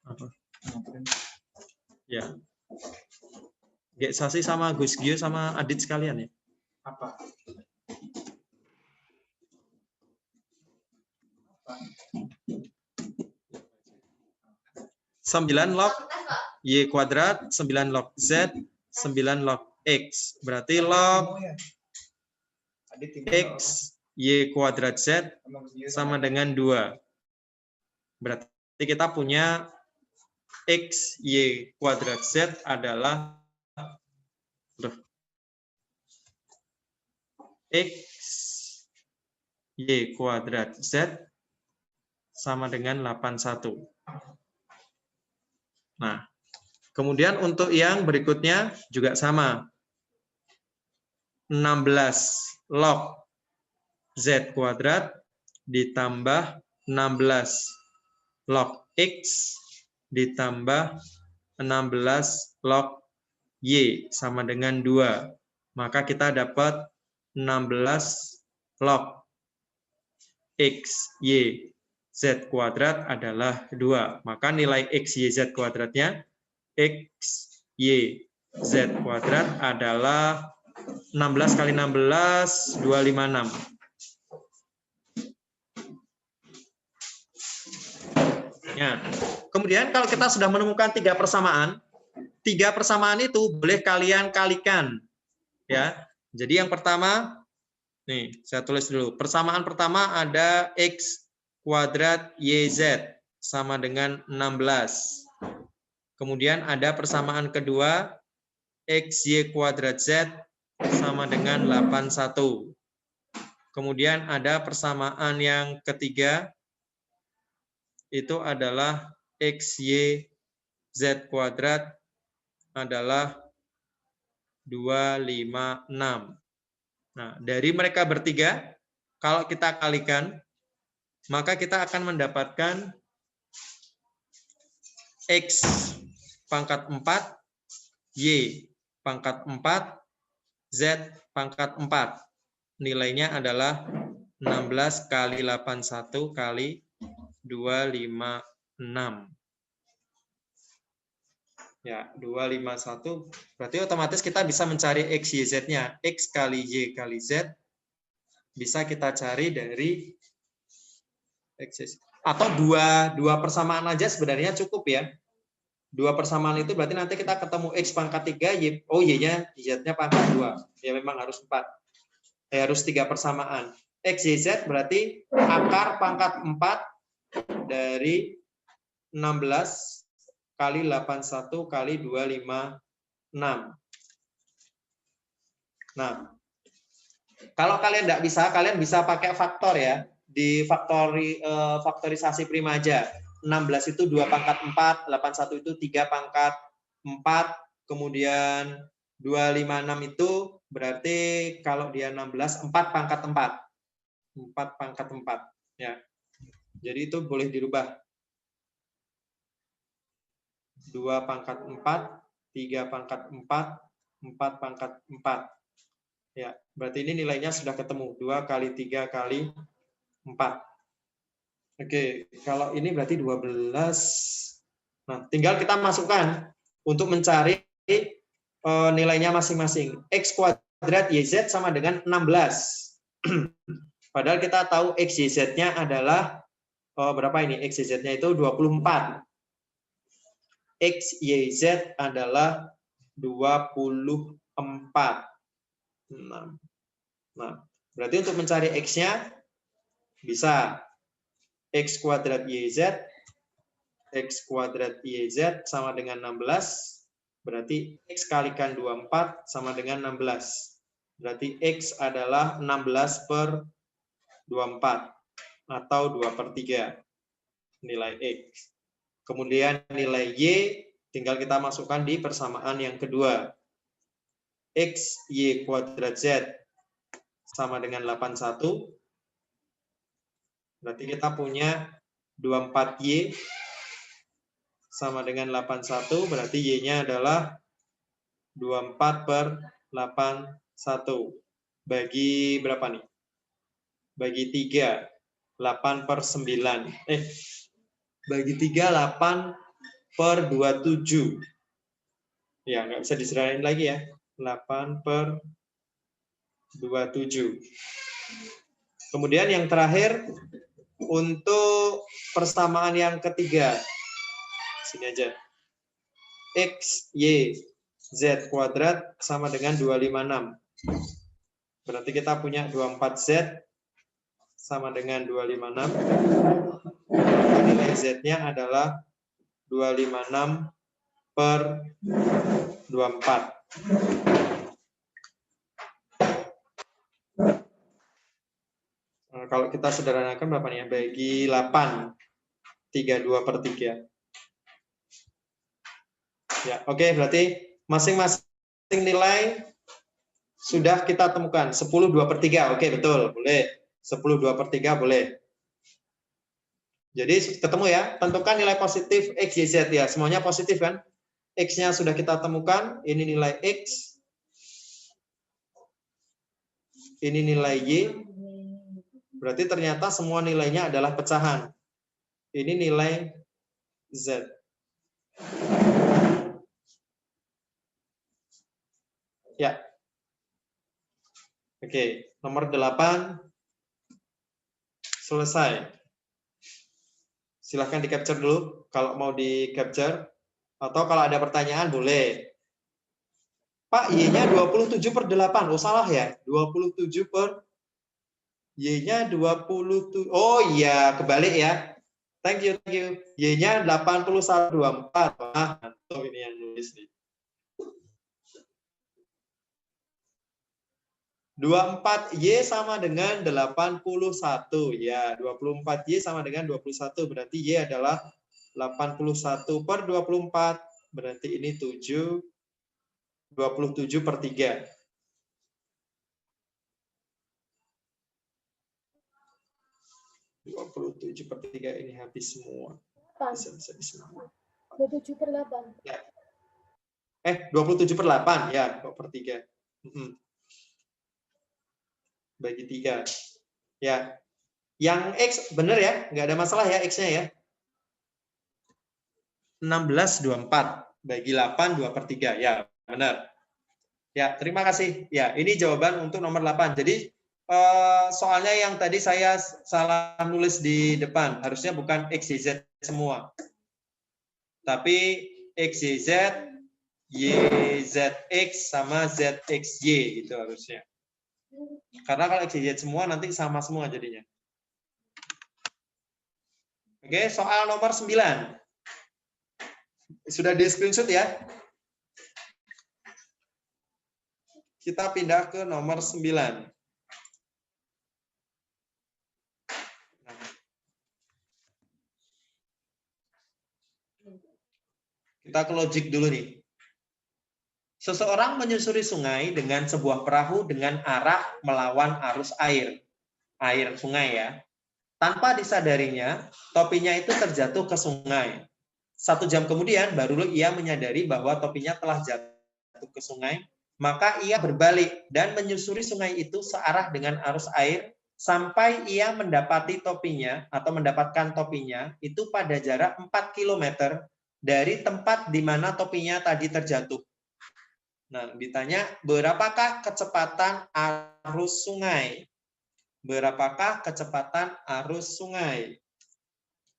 Apa? Ya. Gek Sasi sama Gus Gio sama Adit sekalian ya. Apa? 9 log Y kuadrat, 9 log Z, 9 log X. Berarti log X Y kuadrat Z sama dengan 2. Berarti kita punya X Y kuadrat Z adalah X Y kuadrat Z sama dengan 81. Nah, kemudian untuk yang berikutnya juga sama. 16 log Z kuadrat ditambah 16 log X ditambah 16 log Y sama dengan 2. Maka kita dapat 16 log X, Y, Z kuadrat adalah 2. Maka nilai X, Y, Z kuadratnya X, Y, Z kuadrat adalah 16 kali 16, 256. Ya. Kemudian kalau kita sudah menemukan 3 persamaan itu boleh kalian kalikan. Ya. Jadi yang pertama, nih saya tulis dulu. Persamaan pertama ada X kuadrat YZ sama dengan 16. Kemudian ada persamaan kedua XY kuadrat Z sama dengan 81. Kemudian ada persamaan yang ketiga, itu adalah XY Z kuadrat adalah 256. Nah, dari mereka bertiga, kalau kita kalikan, maka kita akan mendapatkan X pangkat 4, Y pangkat 4, Z pangkat 4. Nilainya adalah 16 kali 81 kali 256. Ya, 251. Berarti otomatis kita bisa mencari X, Y, Z-nya. X kali Y kali Z bisa kita cari dari X. Atau dua persamaan aja sebenarnya cukup ya. 2 persamaan itu berarti nanti kita ketemu X pangkat 3, Y, oh Y-nya, Z-nya pangkat 2. Ya memang harus 4. Harus 3 persamaan. X, Y, Z berarti akar pangkat 4 dari 16 kali 81 kali 256. Nah, kalau kalian tidak bisa, kalian bisa pakai faktor ya. Di faktorisasi prima aja. 16 itu 2 pangkat 4, 81 itu 3 pangkat 4, kemudian 256 itu berarti kalau dia 16, 4 pangkat 4. 4 pangkat 4. Ya. Jadi itu boleh dirubah. 2 pangkat 4, 3 pangkat 4, 4 pangkat 4. Ya, berarti ini nilainya sudah ketemu. 2 kali 3 kali 4. Oke, kalau ini berarti 12. Nah, tinggal kita masukkan untuk mencari nilainya masing-masing. X kuadrat YZ sama dengan 16. Padahal kita tahu X YZ-nya adalah, berapa ini? X YZ-nya itu 24. X, Y, Z adalah 24. Nah, berarti untuk mencari X-nya bisa X kuadrat YZ, X kuadrat YZ sama dengan 16, berarti X kalikan 24 sama dengan 16. Berarti X adalah 16 per 24, atau 2/3 nilai X. Kemudian nilai Y tinggal kita masukkan di persamaan yang kedua. X, Y kuadrat Z sama dengan 81. Berarti kita punya 24Y sama dengan 81. Berarti Y-nya adalah 24 per 81. Bagi berapa nih? Bagi 3. 8 per 9. Bagi 3, 8 per 27. Ya, nggak bisa diserahin lagi ya. 8 per 27. Kemudian yang terakhir, untuk persamaan yang ketiga. Sini aja. X, Y, Z kuadrat sama dengan 256. Berarti kita punya 24Z sama dengan 256. Nilai Z-nya adalah 256 per 24. Kalau kita sederhanakan berapa nih ya? Bagi 8. 32/3. Ya, oke, berarti masing-masing nilai sudah kita temukan. 10 2/3. Oke, betul. Boleh. 10 2/3 boleh. Jadi ketemu ya, tentukan nilai positif X, Y, Z ya. Semuanya positif kan? X-nya sudah kita temukan, ini nilai X. ini nilai Y, berarti ternyata semua nilainya adalah pecahan. Ini nilai Z. Ya. Oke, nomor 8 selesai. Silahkan di-capture dulu kalau mau di-capture. Atau kalau ada pertanyaan boleh. Pak, Y-nya 27/8. Oh, salah ya. 27 per Y-nya 27. Oh iya, kebalik ya. Thank you, thank you. Y-nya 81/24. Ah, mantap ini yang nulis nih. 24Y sama dengan 81. Ya, 24Y sama dengan 21. Berarti Y adalah 81/24. Berarti ini 27/3. 27/3 ini habis semua. Bisa semua. 27/8. Ya. 27/8 ya, 2/3. Bagi 3. Ya. Yang X benar ya, nggak ada masalah ya X-nya ya. 16/24 bagi 8 2/3. Ya, benar. Ya, terima kasih. Ya, ini jawaban untuk nomor 8. Jadi soalnya yang tadi saya salah nulis di depan, harusnya bukan XYZ semua. Tapi XYZ, YZX sama ZXY gitu harusnya. Karena kalau XYZ semua nanti sama semua jadinya. Oke, soal nomor 9. Sudah di screenshot ya? Kita pindah ke nomor 9. Kita ke logik dulu nih. Seseorang menyusuri sungai dengan sebuah perahu dengan arah melawan arus air sungai ya. Tanpa disadarinya, topinya itu terjatuh ke sungai. 1 jam kemudian, baru ia menyadari bahwa topinya telah jatuh ke sungai. Maka ia berbalik dan menyusuri sungai itu searah dengan arus air sampai ia mendapati topinya atau mendapatkan topinya itu pada jarak 4 km dari tempat di mana topinya tadi terjatuh. Nah, ditanya berapakah kecepatan arus sungai? Berapakah kecepatan arus sungai?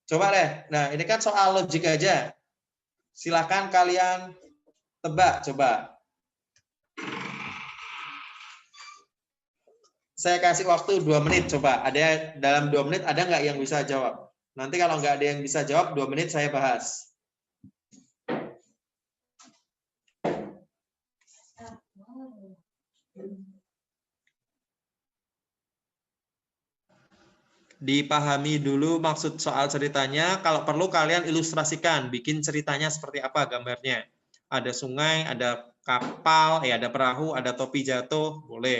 Coba deh. Nah, ini kan soal logik aja. Silakan kalian tebak, coba. Saya kasih waktu 2 menit, coba. Ada dalam 2 menit ada nggak yang bisa jawab? Nanti kalau nggak ada yang bisa jawab, 2 menit saya bahas. Dipahami dulu maksud soal ceritanya. Kalau perlu kalian ilustrasikan, bikin ceritanya seperti apa gambarnya. Ada sungai, ada kapal, ada perahu, ada topi jatuh, boleh.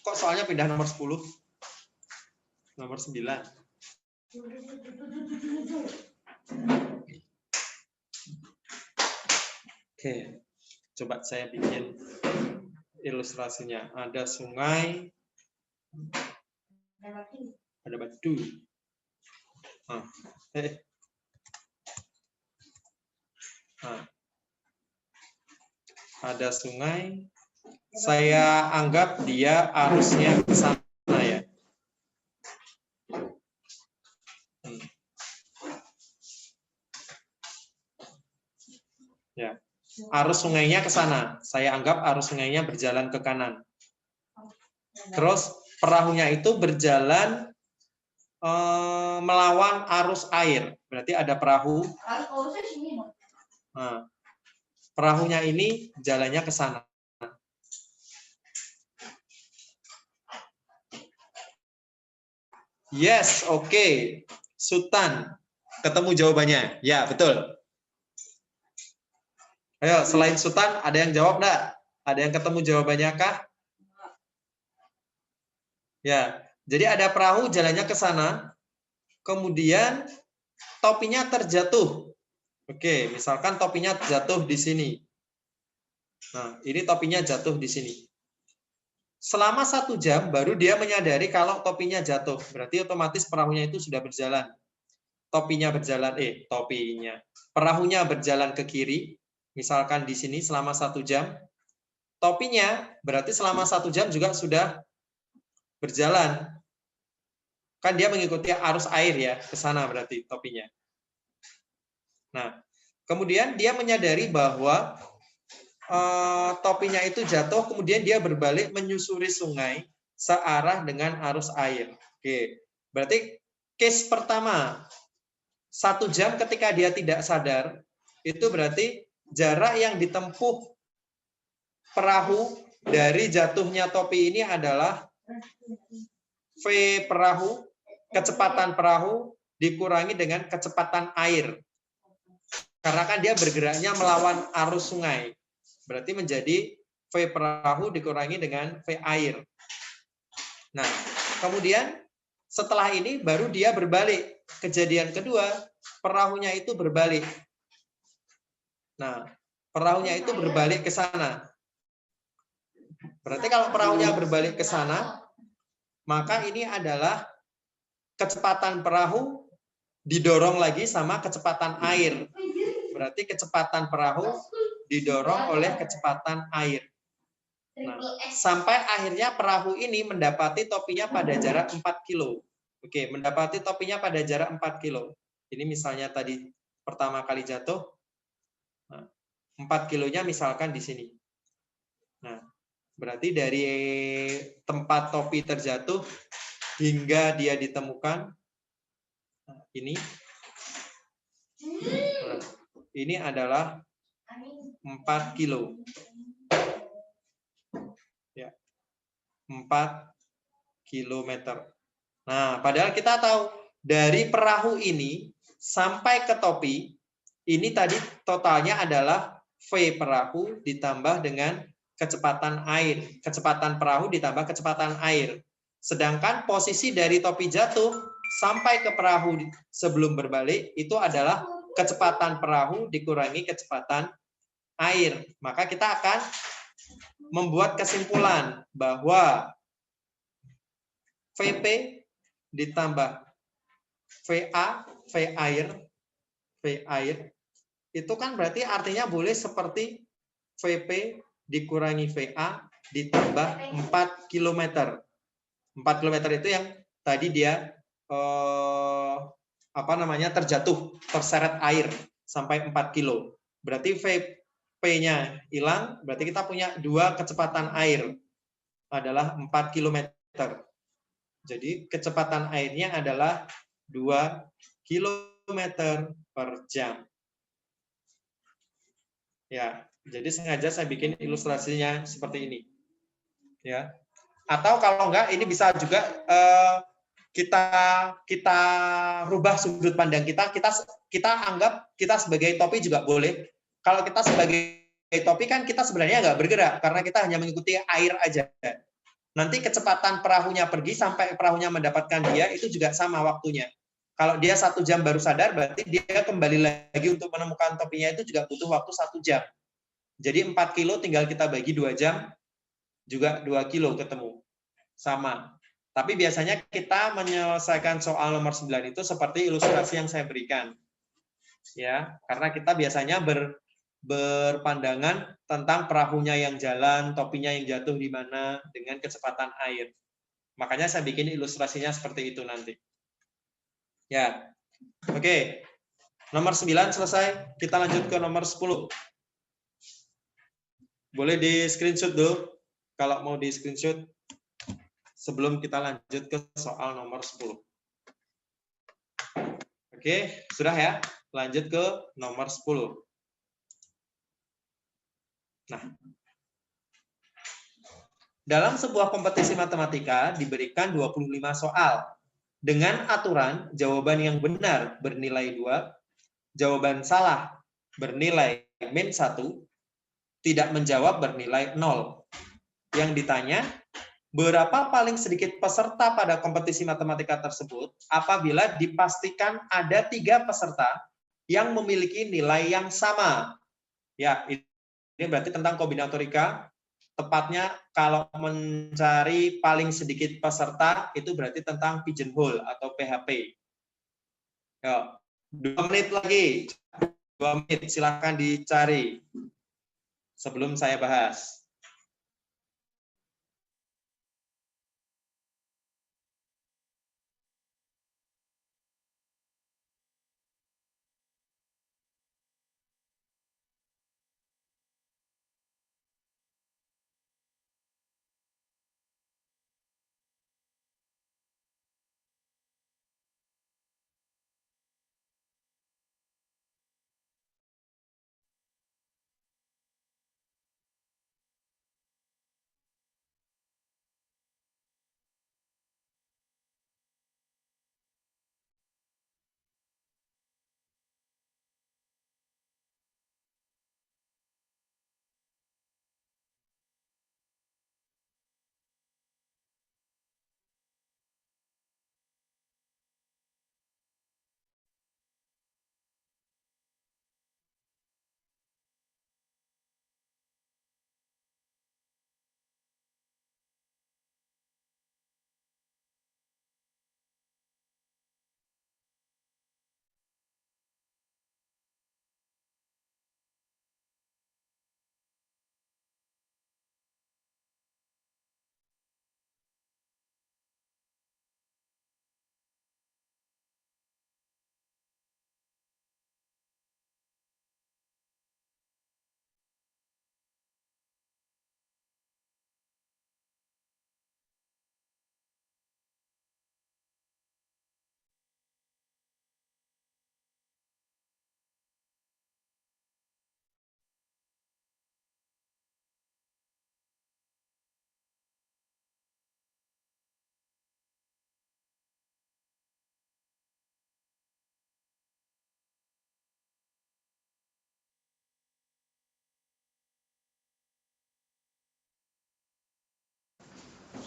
Kok soalnya pindah nomor 10? Nomor 9. Oke, coba saya bikin ilustrasinya. Ada sungai, ada batu. Nah, ada sungai. Saya anggap dia arusnya ke sana ya. Ya. Arus sungainya ke sana. Saya anggap arus sungainya berjalan ke kanan. Terus perahunya itu berjalan melawan arus air. Berarti ada perahu. Nah, perahunya ini jalannya ke sana. Yes, oke. Sultan. Ketemu jawabannya. Ya, betul. Ayo, selain Sultan, ada yang jawab enggak? Ada yang ketemu jawabannya kah? Ya, jadi ada perahu jalannya ke sana, kemudian topinya terjatuh. Oke, misalkan topinya jatuh di sini. Nah, ini topinya jatuh di sini. Selama 1 jam, baru dia menyadari kalau topinya jatuh. Berarti otomatis perahunya itu sudah berjalan. Perahunya berjalan ke kiri. Misalkan di sini selama 1 jam, topinya berarti selama 1 jam juga sudah berjalan. Kan dia mengikuti arus air ya, ke sana berarti topinya. Nah, kemudian dia menyadari bahwa topinya itu jatuh, kemudian dia berbalik menyusuri sungai searah dengan arus air. Oke, berarti case pertama, 1 jam ketika dia tidak sadar, itu berarti jarak yang ditempuh perahu dari jatuhnya topi ini adalah V perahu, kecepatan perahu dikurangi dengan kecepatan air. Karena kan dia bergeraknya melawan arus sungai. Berarti menjadi V perahu dikurangi dengan V air. Nah, kemudian setelah ini baru dia berbalik. Kejadian kedua, perahunya itu berbalik. Nah, perahunya itu berbalik ke sana. Berarti kalau perahunya berbalik ke sana, maka ini adalah kecepatan perahu didorong lagi sama kecepatan air. Berarti kecepatan perahu didorong oleh kecepatan air. Nah, sampai akhirnya perahu ini mendapati topinya pada jarak 4 kilo. Oke, mendapati topinya pada jarak 4 kilo. Ini misalnya tadi pertama kali jatuh, 4 kilonya misalkan di sini. Nah, berarti dari tempat topi terjatuh hingga dia ditemukan, ini adalah 4 kilo. Ya, 4 kilometer. Nah, padahal kita tahu dari perahu ini sampai ke topi, ini tadi totalnya adalah V perahu ditambah dengan kecepatan air. Kecepatan perahu ditambah kecepatan air. Sedangkan posisi dari topi jatuh sampai ke perahu sebelum berbalik, itu adalah kecepatan perahu dikurangi kecepatan air. Maka kita akan membuat kesimpulan bahwa VP ditambah VA, V air, itu kan berarti artinya boleh seperti VP dikurangi VA ditambah 4 km. 4 km itu yang tadi dia terjatuh, terseret air sampai 4 kilo. Berarti VP-nya hilang, berarti kita punya 2 kecepatan air adalah 4 km. Jadi kecepatan airnya adalah 2 km per jam. Ya, jadi sengaja saya bikin ilustrasinya seperti ini. Ya. Atau kalau enggak, ini bisa juga kita rubah sudut pandang kita anggap kita sebagai topi juga boleh. Kalau kita sebagai topi kan kita sebenarnya nggak bergerak karena kita hanya mengikuti air aja. Nanti kecepatan perahunya pergi sampai perahunya mendapatkan dia itu juga sama waktunya. Kalau dia 1 jam baru sadar, berarti dia kembali lagi untuk menemukan topinya itu juga butuh waktu 1 jam. Jadi 4 kilo tinggal kita bagi 2 jam, juga 2 kilo ketemu. Sama. Tapi biasanya kita menyelesaikan soal nomor 9 itu seperti ilustrasi yang saya berikan. Ya, karena kita biasanya berpandangan tentang perahunya yang jalan, topinya yang jatuh di mana, dengan kecepatan air. Makanya saya bikin ilustrasinya seperti itu nanti. Ya, oke. Nomor 9 selesai. Kita lanjut ke nomor 10. Boleh di screenshot dulu, kalau mau di screenshot, sebelum kita lanjut ke soal nomor 10. Oke, sudah ya? Lanjut ke nomor 10. Nah, dalam sebuah kompetisi matematika diberikan 25 soal. Dengan aturan jawaban yang benar bernilai 2, jawaban salah bernilai -1, tidak menjawab bernilai 0. Yang ditanya, berapa paling sedikit peserta pada kompetisi matematika tersebut apabila dipastikan ada 3 peserta yang memiliki nilai yang sama. Ya, ini berarti tentang kombinatorika. Tepatnya kalau mencari paling sedikit peserta itu berarti tentang pigeonhole atau PHP. Yo, 2 menit lagi. 2 menit, silahkan dicari sebelum saya bahas.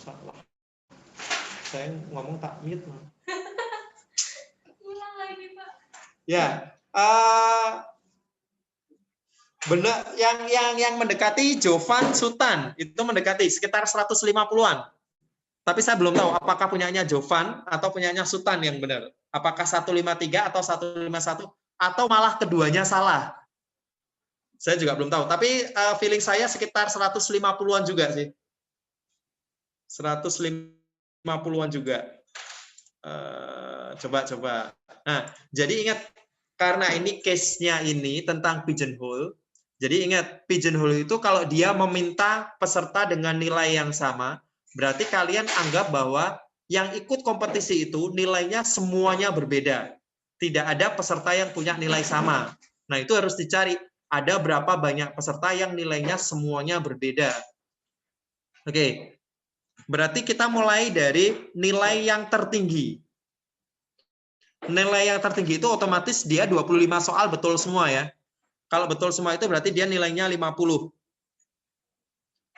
Salah. Saya ngomong tak mute. Ulang lagi, Pak. Ya, benar yang mendekati Jovan Sutan itu mendekati sekitar 150-an. Tapi saya belum tahu apakah punyanya Jovan atau punyanya Sutan yang benar. Apakah 153 atau 151 atau malah keduanya salah. Saya juga belum tahu, tapi feeling saya sekitar 150-an juga sih. 150-an juga. Coba. Nah, jadi ingat, karena ini case-nya ini tentang pigeonhole, jadi ingat, pigeonhole itu kalau dia meminta peserta dengan nilai yang sama, berarti kalian anggap bahwa yang ikut kompetisi itu nilainya semuanya berbeda. Tidak ada peserta yang punya nilai sama. Nah, itu harus dicari, ada berapa banyak peserta yang nilainya semuanya berbeda. Oke. Berarti kita mulai dari nilai yang tertinggi. Nilai yang tertinggi itu otomatis dia 25 soal betul semua ya. Kalau betul semua itu berarti dia nilainya 50.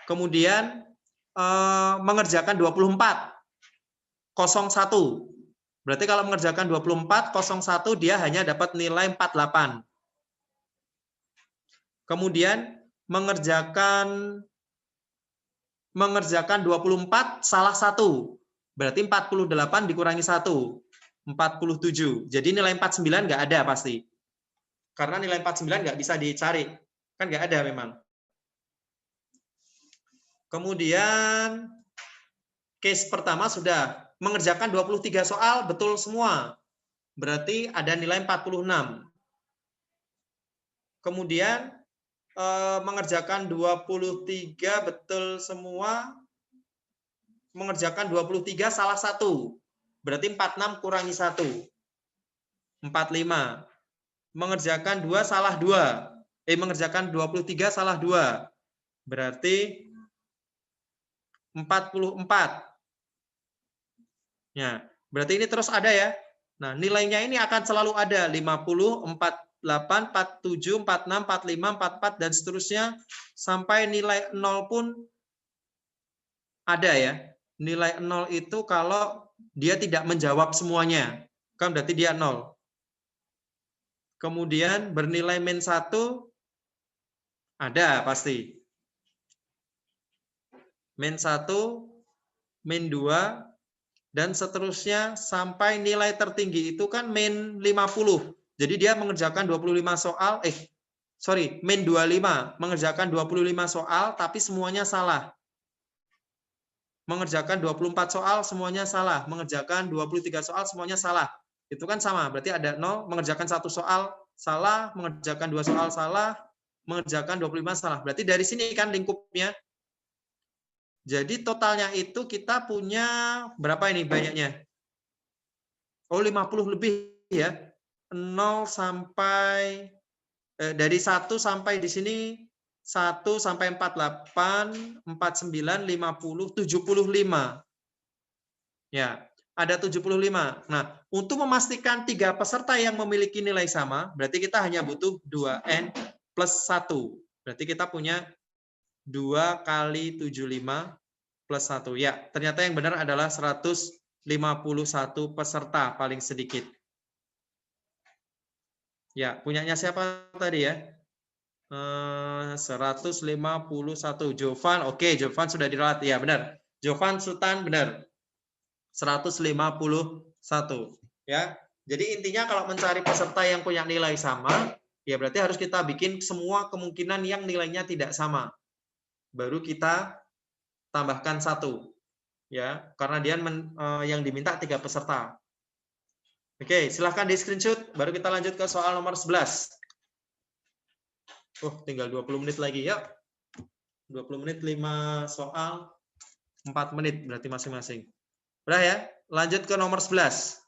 Kemudian mengerjakan 24, 01. Berarti kalau mengerjakan 24, 01 dia hanya dapat nilai 48. Kemudian mengerjakan 24 salah 1. Berarti 48 dikurangi 1. 47. Jadi nilai 49 nggak ada pasti. Karena nilai 49 nggak bisa dicari. Kan nggak ada memang. Kemudian case pertama sudah mengerjakan 23 soal betul semua. Berarti ada nilai 46. Kemudian mengerjakan 23 betul semua. Mengerjakan 23 salah 1. Berarti 46 kurangi 1. 45. Mengerjakan 2 salah 2. Mengerjakan 23 salah 2. Berarti 44. Ya, berarti ini terus ada ya. Nah, nilainya ini akan selalu ada 50, 48, 47, 46, 45, 44 dan seterusnya sampai nilai 0 pun ada ya. Nilai 0 itu kalau dia tidak menjawab semuanya, kan berarti dia 0. Kemudian bernilai min 1 ada pasti. Min 1, min 2, dan seterusnya sampai nilai tertinggi itu kan min 50. Jadi dia mengerjakan 25 soal, min 25, mengerjakan 25 soal tapi semuanya salah. Mengerjakan 24 soal semuanya salah, mengerjakan 23 soal semuanya salah. Itu kan sama, berarti ada 0, mengerjakan 1 soal salah, mengerjakan 2 soal salah, mengerjakan 25 salah. Berarti dari sini kan lingkupnya. Jadi totalnya itu kita punya berapa ini banyaknya? Oh, 50 lebih ya. 0 sampai dari 1 sampai di sini 1 sampai 48, 49, 50, 75. Ya, ada 75. Nah, untuk memastikan 3 peserta yang memiliki nilai sama, berarti kita hanya butuh 2N plus 1. Berarti kita punya 2 kali 75 plus 1. Ya, ternyata yang benar adalah 151 peserta paling sedikit. Ya, punyanya siapa tadi ya? 151. Jovan, oke, Jovan sudah diralat. Ya, benar. Jovan Sultan benar. 151. Ya. Jadi intinya kalau mencari peserta yang punya nilai sama, ya berarti harus kita bikin semua kemungkinan yang nilainya tidak sama. Baru kita tambahkan 1. Ya, karena dia yang diminta 3 peserta. Oke, silahkan di screenshot. Baru kita lanjut ke soal nomor 11. Tinggal 20 menit lagi. Yuk. 20 menit, 5 soal, 4 menit berarti masing-masing. Udah ya, lanjut ke nomor 11.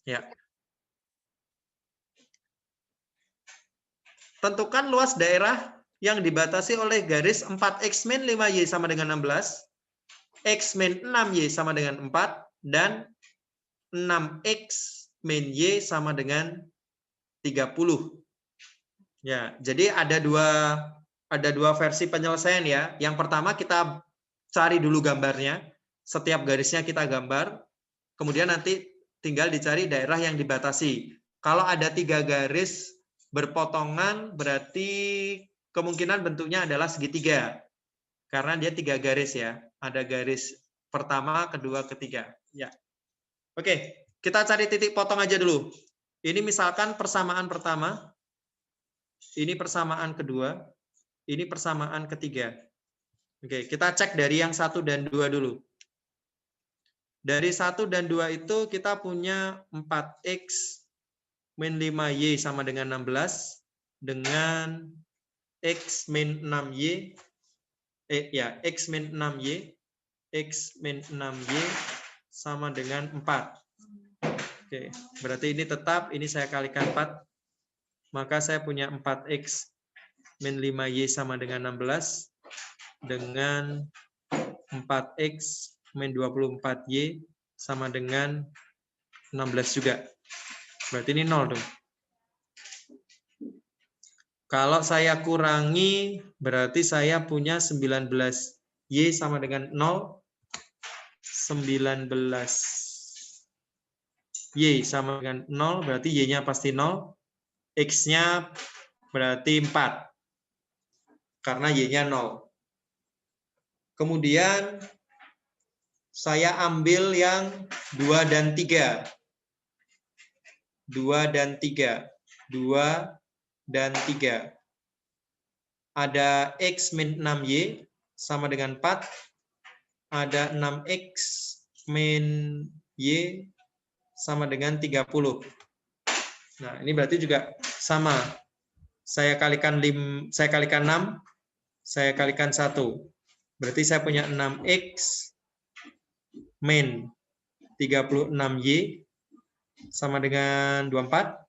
Ya. Tentukan luas daerah yang dibatasi oleh garis 4x min 5y sama dengan 16, x min 6y sama dengan 4, dan 6x min y sama dengan 30. Ya, jadi ada dua versi penyelesaian ya. Yang pertama kita cari dulu gambarnya, setiap garisnya kita gambar, kemudian nanti tinggal dicari daerah yang dibatasi. Kalau ada 3 garis berpotongan, berarti kemungkinan bentuknya adalah segitiga. Karena dia 3 garis ya. Ada garis pertama, kedua, ketiga. Ya. Oke, kita cari titik potong aja dulu. Ini misalkan persamaan pertama, ini persamaan kedua, ini persamaan ketiga. Oke, kita cek dari yang 1 dan 2 dulu. Dari 1 dan 2 itu kita punya 4x min 5y sama dengan 16 dengan x min 6y x min 6y sama dengan 4. Oke, berarti ini tetap, ini saya kalikan 4. Maka saya punya 4x min 5y sama dengan 16 dengan 4x min 24y sama dengan 16 juga. Berarti ini 0 dong. Kalau saya kurangi, berarti saya punya 19. Y sama dengan 0. 19. Y sama dengan 0, berarti Y-nya pasti 0. X-nya berarti 4. Karena Y-nya 0. Kemudian, saya ambil yang 2 dan 3. 2 dan 3. 2 dan 3. Ada X min 6Y sama dengan 4. Ada 6X min Y sama dengan 30. Nah, ini berarti juga sama. Saya kalikan 6, saya kalikan 1. Berarti saya punya 6X min 36Y sama dengan 24.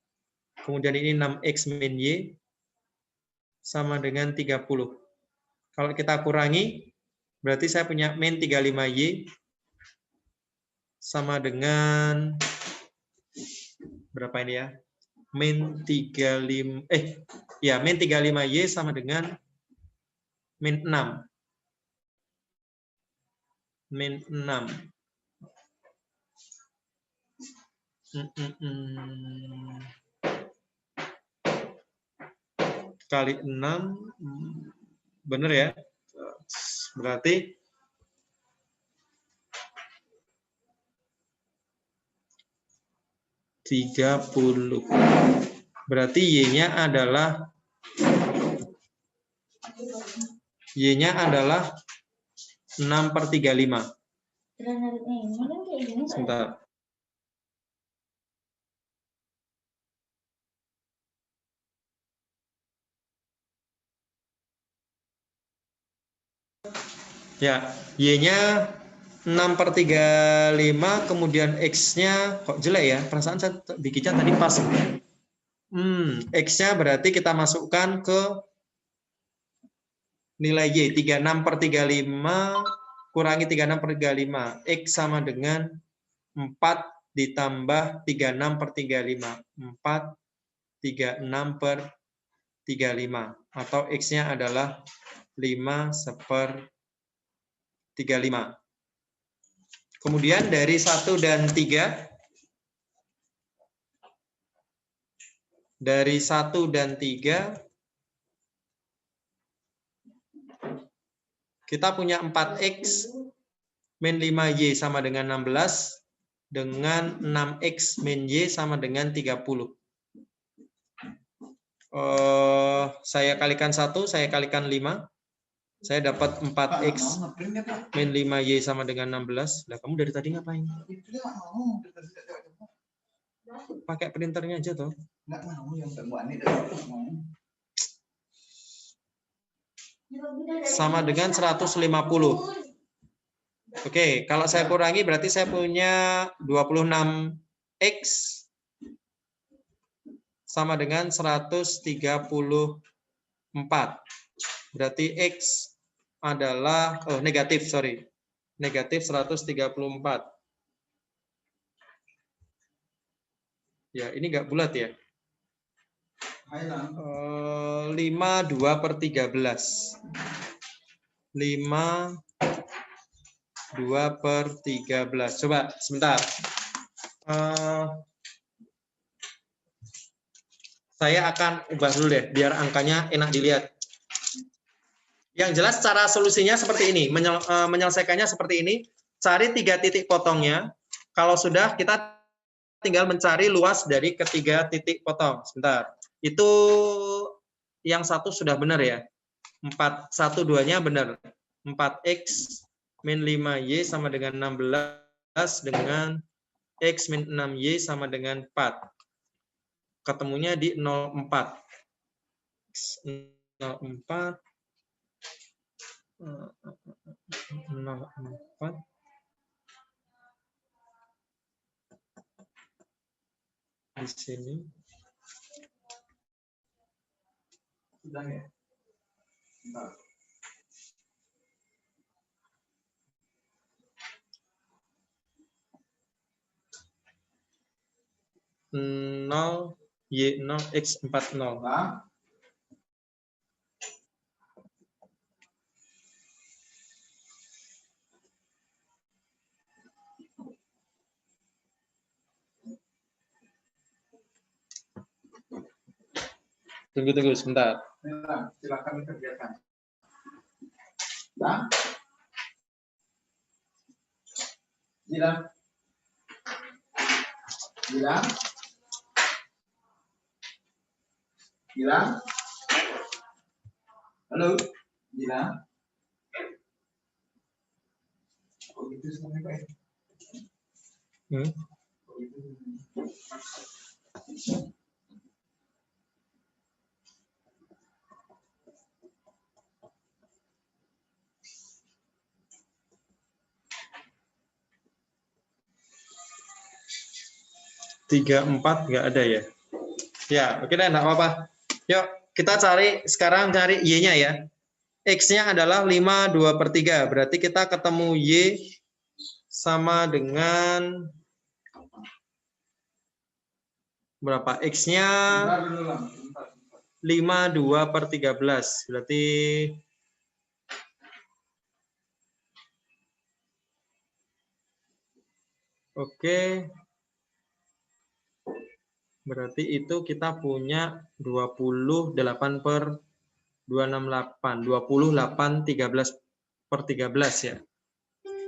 Kemudian ini 6X min Y sama dengan 30. Kalau kita kurangi, berarti saya punya min 35Y sama dengan berapa ini ya? Min 35 min 35Y sama dengan min 6. Min 6. Kali 6 benar ya? Berarti 30. Berarti Y-nya adalah 6/35. Sebentar. Ya, Y-nya 6/35, kemudian X-nya kok jelek ya? Perasaan saya bikinnya tadi pas. X-nya berarti kita masukkan ke nilai Y. 36/35 kurangi 36/35. X sama dengan 4 ditambah 36/35. 4 36/35. Atau X-nya adalah 5/35. Kemudian dari 1 dan 3. Dari 1 dan 3. Kita punya 4X min 5Y sama dengan 16. Dengan 6X min Y sama dengan 30. Saya kalikan 1, saya kalikan 5. Saya dapat 4X min 5Y sama dengan 16. Lah, kamu dari tadi ngapain? Pakai printernya aja toh. Sama dengan 150. Oke, kalau saya kurangi berarti saya punya 26X sama dengan 134. Berarti X adalah negatif, sorry. Negatif 134. Ya, ini nggak bulat ya. 5/2/13. 5/2/13. Coba sebentar. Saya akan ubah dulu deh, biar angkanya enak dilihat. Yang jelas cara solusinya seperti ini. Menyelesaikannya seperti ini. Cari 3 titik potongnya. Kalau sudah, kita tinggal mencari luas dari ketiga titik potong. Sebentar. Itu yang satu sudah benar ya. 412-nya benar. 4X min 5Y sama dengan 16 dengan X min 6Y sama dengan 4. Ketemunya di 04. 04. 04. Di sini. Sudah ya? Bentar. 0 Y0 X 40. Tunggu sebentar. Nah, silakan dikerjakan. Nah. Gilang. Gilang. Gilang. Halo. Gilang. Kok gitu semuanya, Pak? Kok gitu? 34 nggak ada ya? Ya, oke deh, nggak apa-apa. Yuk, kita sekarang cari Y-nya ya. X-nya adalah 5, 2/3. Berarti kita ketemu Y sama dengan berapa? X-nya 5, 2/13. Berarti oke. Berarti itu kita punya 28/268. 28 13/13 ya.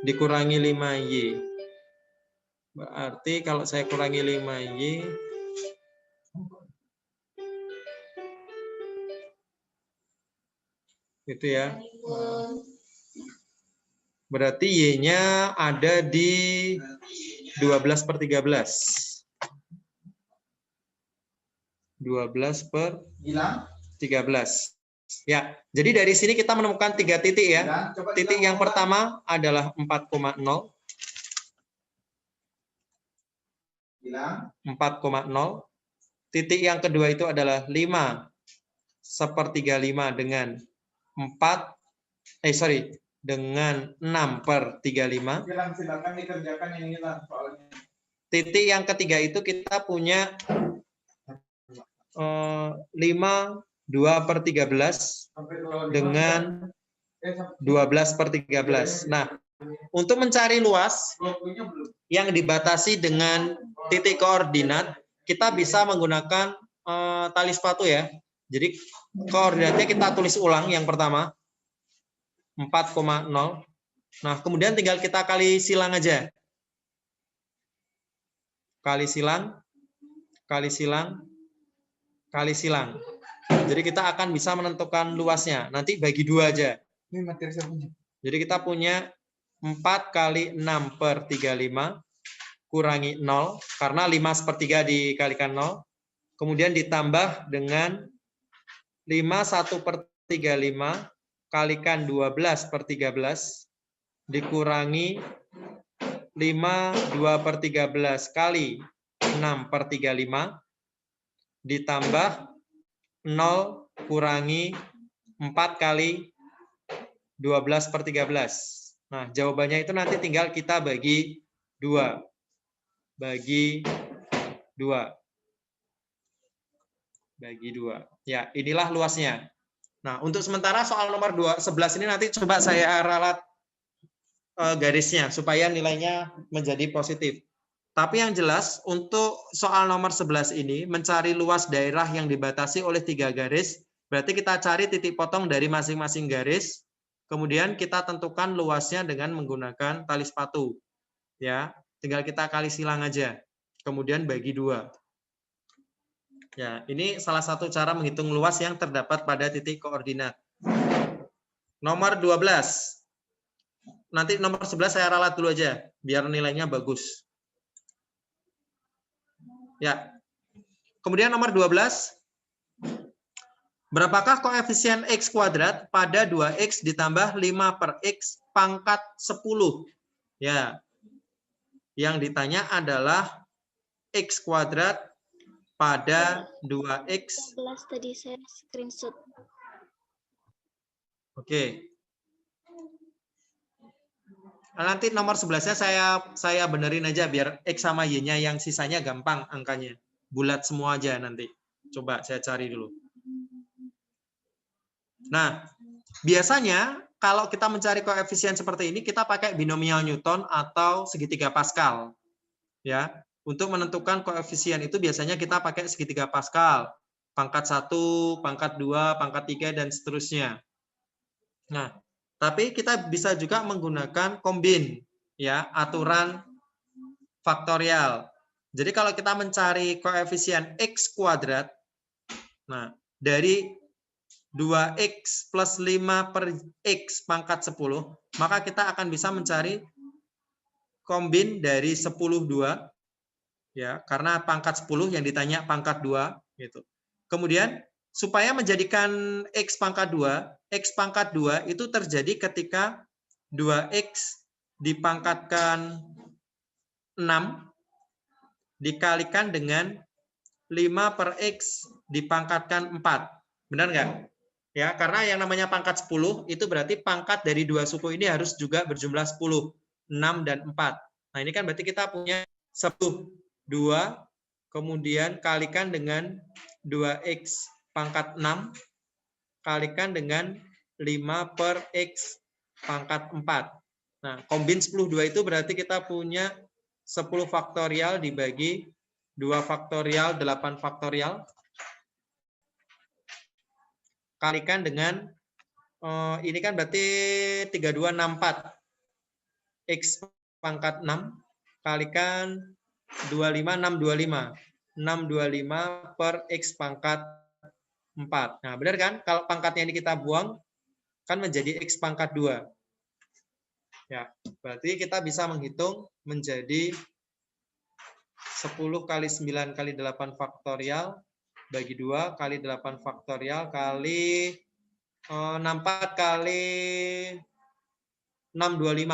Dikurangi 5Y. Berarti kalau saya kurangi 5Y, itu ya. Berarti Y-nya ada di 12/13. 12/13. Ya, jadi dari sini kita menemukan 3 titik ya. Titik yang pertama adalah 4,0. 4,0. Titik yang kedua itu adalah 5/35 dengan dengan 6/35. Silakan dikerjakan yang ini lah soalnya. Titik yang ketiga itu kita punya 5/2/13 dengan 12/13. Nah, untuk mencari luas yang dibatasi dengan titik koordinat, kita bisa menggunakan tali sepatu ya. Jadi koordinatnya kita tulis ulang yang pertama, 4,0. Nah, kemudian tinggal kita kali silang aja. Kali silang, kali silang, kali silang. Jadi kita akan bisa menentukan luasnya. Nanti bagi 2 aja. Ini materi saya punya. Jadi kita punya 4 kali 6/35 kurangi 0. Karena 5/3 dikalikan 0. Kemudian ditambah dengan 5/1/35 kalikan 12/13 dikurangi 5/2/13 kali 6/35 ditambah 0 kurangi 4 kali 12/13. Nah, jawabannya itu nanti tinggal kita bagi 2. Bagi 2. Bagi 2. Ya, inilah luasnya. Nah, untuk sementara soal nomor 11 ini nanti coba saya ralat garisnya supaya nilainya menjadi positif. Tapi yang jelas untuk soal nomor 11 ini mencari luas daerah yang dibatasi oleh 3 garis, berarti kita cari titik potong dari masing-masing garis, kemudian kita tentukan luasnya dengan menggunakan tali sepatu. Ya, tinggal kita kali silang aja. Kemudian bagi 2. Ya, ini salah satu cara menghitung luas yang terdapat pada titik koordinat. Nomor 12. Nanti nomor 11 saya ralat dulu aja, biar nilainya bagus. Ya. Kemudian nomor 12. Berapakah koefisien X kuadrat pada 2X ditambah 5/X pangkat 10? Ya. Yang ditanya adalah X kuadrat pada 2X. 11 tadi saya screenshot. Oke. Nah, nanti nomor 11-nya saya benerin aja biar X sama Y-nya yang sisanya gampang angkanya. Bulat semua aja nanti. Coba saya cari dulu. Nah, biasanya kalau kita mencari koefisien seperti ini kita pakai binomial Newton atau segitiga Pascal. Ya, untuk menentukan koefisien itu biasanya kita pakai segitiga Pascal. pangkat 1, pangkat 2, pangkat 3, dan seterusnya. Nah, tapi kita bisa juga menggunakan combine, ya, aturan faktorial. Jadi kalau kita mencari koefisien X kuadrat, nah, dari 2X plus 5 per X pangkat 10, maka kita akan bisa mencari combine dari 10, 2, ya, karena pangkat 10 yang ditanya pangkat 2, gitu. Kemudian, supaya menjadikan X pangkat 2 itu terjadi ketika 2X dipangkatkan 6 dikalikan dengan 5 per X dipangkatkan 4. Benar nggak? Ya, karena yang namanya pangkat 10 itu berarti pangkat dari dua suku ini harus juga berjumlah 10, 6 dan 4. Nah, ini kan berarti kita punya 10, 2, kemudian kalikan dengan 2X pangkat 6, kalikan dengan 5 per X pangkat 4. Nah, kombin 10, 2 itu berarti kita punya 10 faktorial dibagi 2 faktorial, 8 faktorial. Kalikan dengan, ini kan berarti 3264. X pangkat 6, kalikan 25, 625. 625 per X pangkat 4. Nah, benar kan? Kalau pangkatnya ini kita buang, kan menjadi X pangkat 2. Ya, berarti kita bisa menghitung menjadi 10 kali 9 kali 8 faktorial bagi 2 kali 8 faktorial kali 64 kali 625,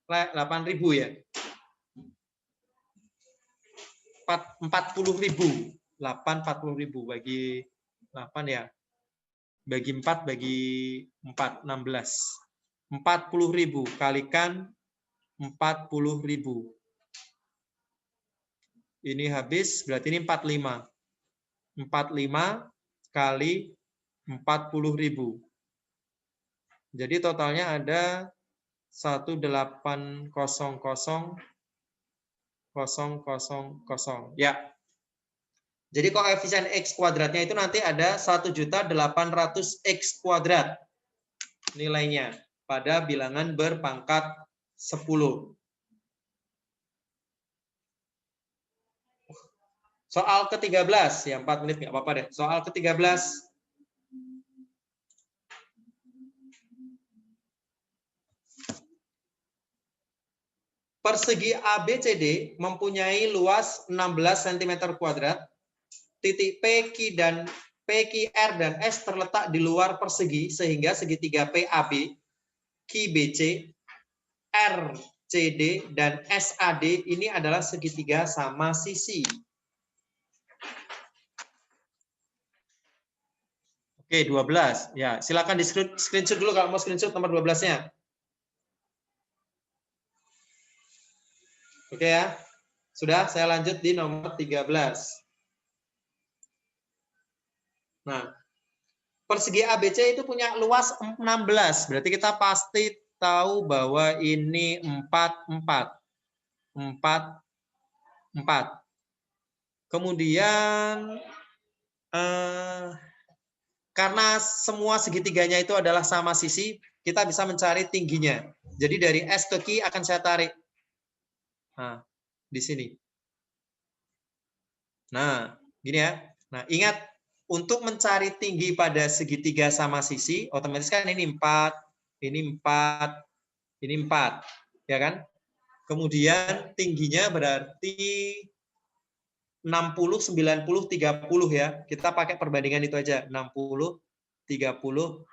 8.000 ya. 40.000. 40.000 bagi 8 ya. Bagi 4 bagi 4 16. 40.000 kalikan 40.000. Ini habis, berarti ini 45. 45 kali 40.000. Jadi totalnya ada 1.800.000. Ya. Jadi koefisien X kuadratnya itu nanti ada 1.800.000 X kuadrat nilainya pada bilangan berpangkat 10. Soal ke-13, ya 4 menit nggak apa-apa deh. Soal ke-13. Persegi ABCD mempunyai luas 16 cm kuadrat. Titik PQ dan PQR dan S terletak di luar persegi sehingga segitiga PAB, QBC, RCD dan SAD ini adalah segitiga sama sisi. Oke, 12. Ya, silakan di screenshot dulu kalau mau screenshot nomor 12-nya. Oke ya. Sudah, saya lanjut di nomor 13. Nah, persegi ABC itu punya luas 16. Berarti kita pasti tahu bahwa ini 4, 4. 4, 4. Kemudian, karena semua segitiganya itu adalah sama sisi, kita bisa mencari tingginya. Jadi dari S ke Q akan saya tarik. Nah, di sini. Nah, gini ya. Nah, ingat, untuk mencari tinggi pada segitiga sama sisi, otomatis kan ini 4, ini 4, ini 4. Ya kan? Kemudian tingginya berarti 60, 90, 30 ya. Kita pakai perbandingan itu aja. 60, 30,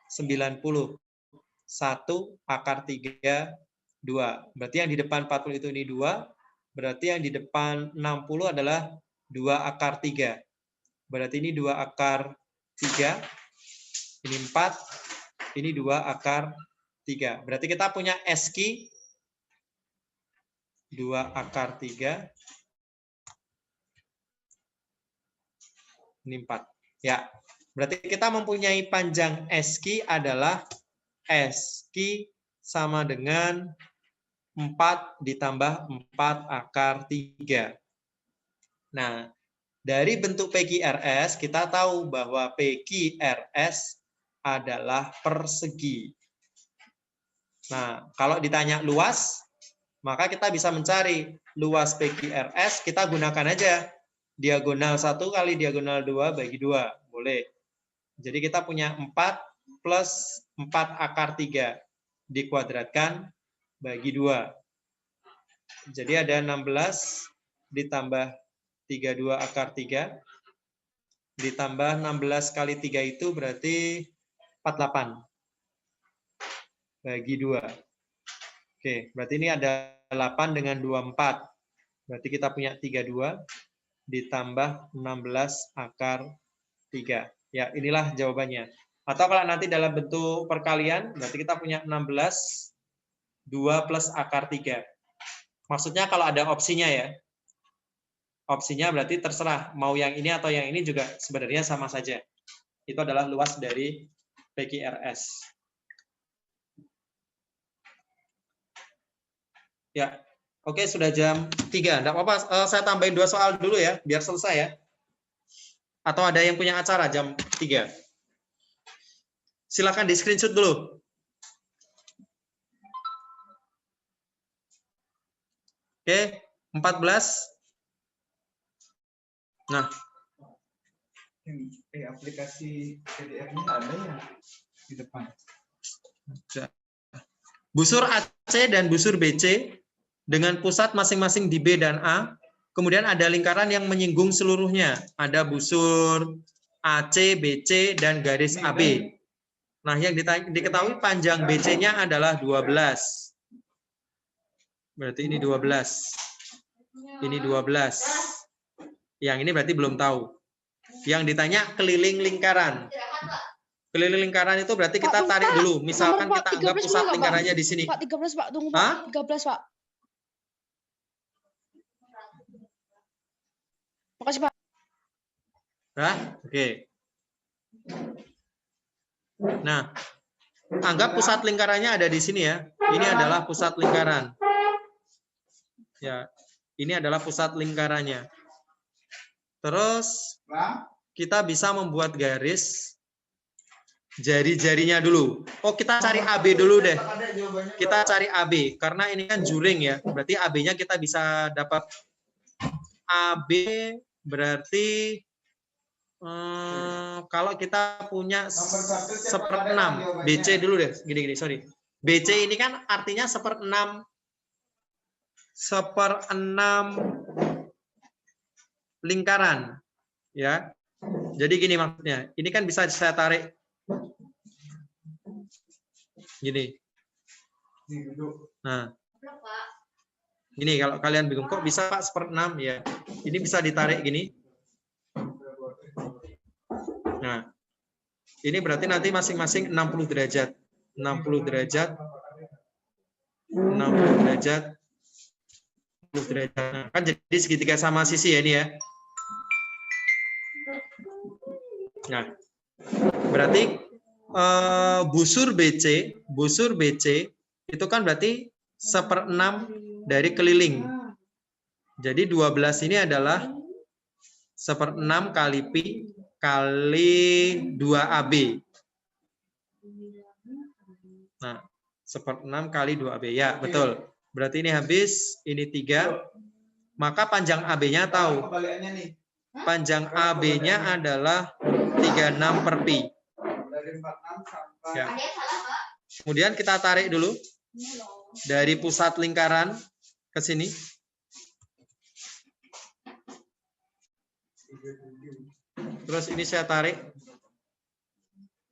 90. 1 akar 3, 2. Berarti yang di depan 40 itu ini 2. Berarti yang di depan 60 adalah 2 akar 3. Berarti ini 2 akar 3. Ini 4. Ini 2 akar 3. Berarti kita punya SQ 2 akar 3. Ini 4. Ya, berarti kita mempunyai panjang SQ adalah SQ sama dengan 4 ditambah 4 akar 3. Nah, Dari bentuk PQRS, kita tahu bahwa PQRS adalah persegi. Nah, kalau ditanya luas, maka kita bisa mencari luas PQRS, kita gunakan aja diagonal 1 kali diagonal 2 bagi 2. Boleh. Jadi kita punya 4 plus 4 akar 3 dikuadratkan bagi 2. Jadi ada 16 ditambah 32 akar 3 ditambah 16 kali 3 itu berarti 48 bagi 2. Oke, berarti ini ada 8 dengan 24. Berarti kita punya 32 ditambah 16 akar 3. Ya, inilah jawabannya. Atau kalau nanti dalam bentuk perkalian, berarti kita punya 16, 2 plus akar 3. Maksudnya kalau ada opsinya ya. Opsinya berarti terserah, mau yang ini atau yang ini juga sebenarnya sama saja. Itu adalah luas dari PQRS. Ya, oke, sudah jam 3. Enggak apa-apa, saya tambahin 2 soal dulu ya, biar selesai ya. Atau ada yang punya acara jam 3. Silakan di screenshot dulu. Oke, 14. Nah, aplikasi PDF-nya ada ya di depan. busur AC dan busur BC dengan pusat masing-masing di B dan A. Kemudian ada lingkaran yang menyinggung seluruhnya. Ada busur AC, BC, dan garis AB. Nah, yang diketahui panjang BC-nya adalah 12. Berarti ini 12. Ini 12. Yang ini berarti belum tahu. Yang ditanya keliling lingkaran. Keliling lingkaran itu berarti kita tarik dulu. Misalkan kita anggap pusat lingkarannya di sini. Pak, 13, Pak. Tunggu, Pak. 13, Pak. Makasih, Pak. Nah, oke. Nah, anggap pusat lingkarannya ada di sini ya. Ini adalah pusat lingkaran. Ya, ini adalah pusat lingkarannya. Terus kita bisa membuat garis jari-jarinya dulu. Oh, kita cari AB dulu deh. Kita cari AB karena ini kan juring ya. Berarti AB-nya kita bisa dapat AB berarti kalau kita punya 1/6 BC dulu deh. Gini, sorry. BC ini kan artinya 1/6 lingkaran, ya. Jadi gini maksudnya. Ini kan bisa saya tarik gini. Nah, gini kalau kalian bingung kok bisa Pak 1/6 ya. Ini bisa ditarik gini. Nah, ini berarti nanti masing-masing 60 derajat. 60 derajat. 60 derajat. 60 derajat. Nah, kan jadi segitiga sama sisi ya ini ya. Nah, berarti busur BC itu kan berarti 1/6 dari keliling. Jadi 12 ini adalah 1/6 kali pi kali 2AB. Nah, 1/6 kali 2AB. Ya, betul. Berarti ini habis, ini 3. Maka panjang AB-nya tahu. Panjang AB-nya adalah 36 per pi. Ya. Kemudian kita tarik dulu dari pusat lingkaran ke sini. Terus ini saya tarik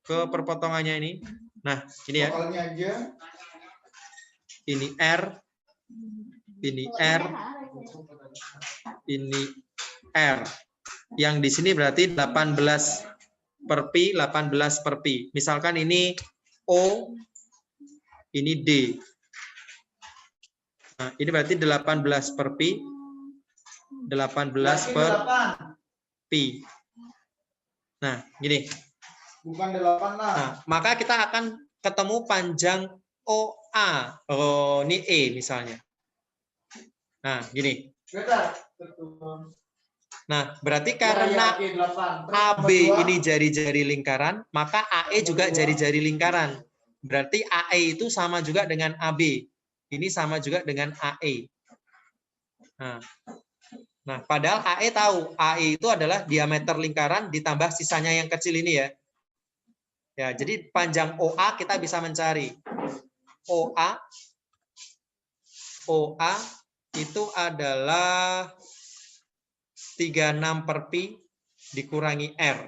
ke perpotongannya ini. Nah, ini ya. Ini R, ini R, ini R. Yang di sini berarti 18 per pi, 18 per pi. Misalkan ini O, ini D. Nah, ini berarti 18 per pi, 18 per pi. Nah, gini. Bukan 8 lah. Nah, maka kita akan ketemu panjang OA. Oh, ini E misalnya. Nah, gini. Nah, berarti karena AB ini jari-jari lingkaran, maka AE juga jari-jari lingkaran. Berarti AE itu sama juga dengan AB. Ini sama juga dengan AE. Nah, padahal AE tahu, AE itu adalah diameter lingkaran ditambah sisanya yang kecil ini ya. Ya, jadi panjang OA kita bisa mencari. OA itu adalah 36 per pi dikurangi R.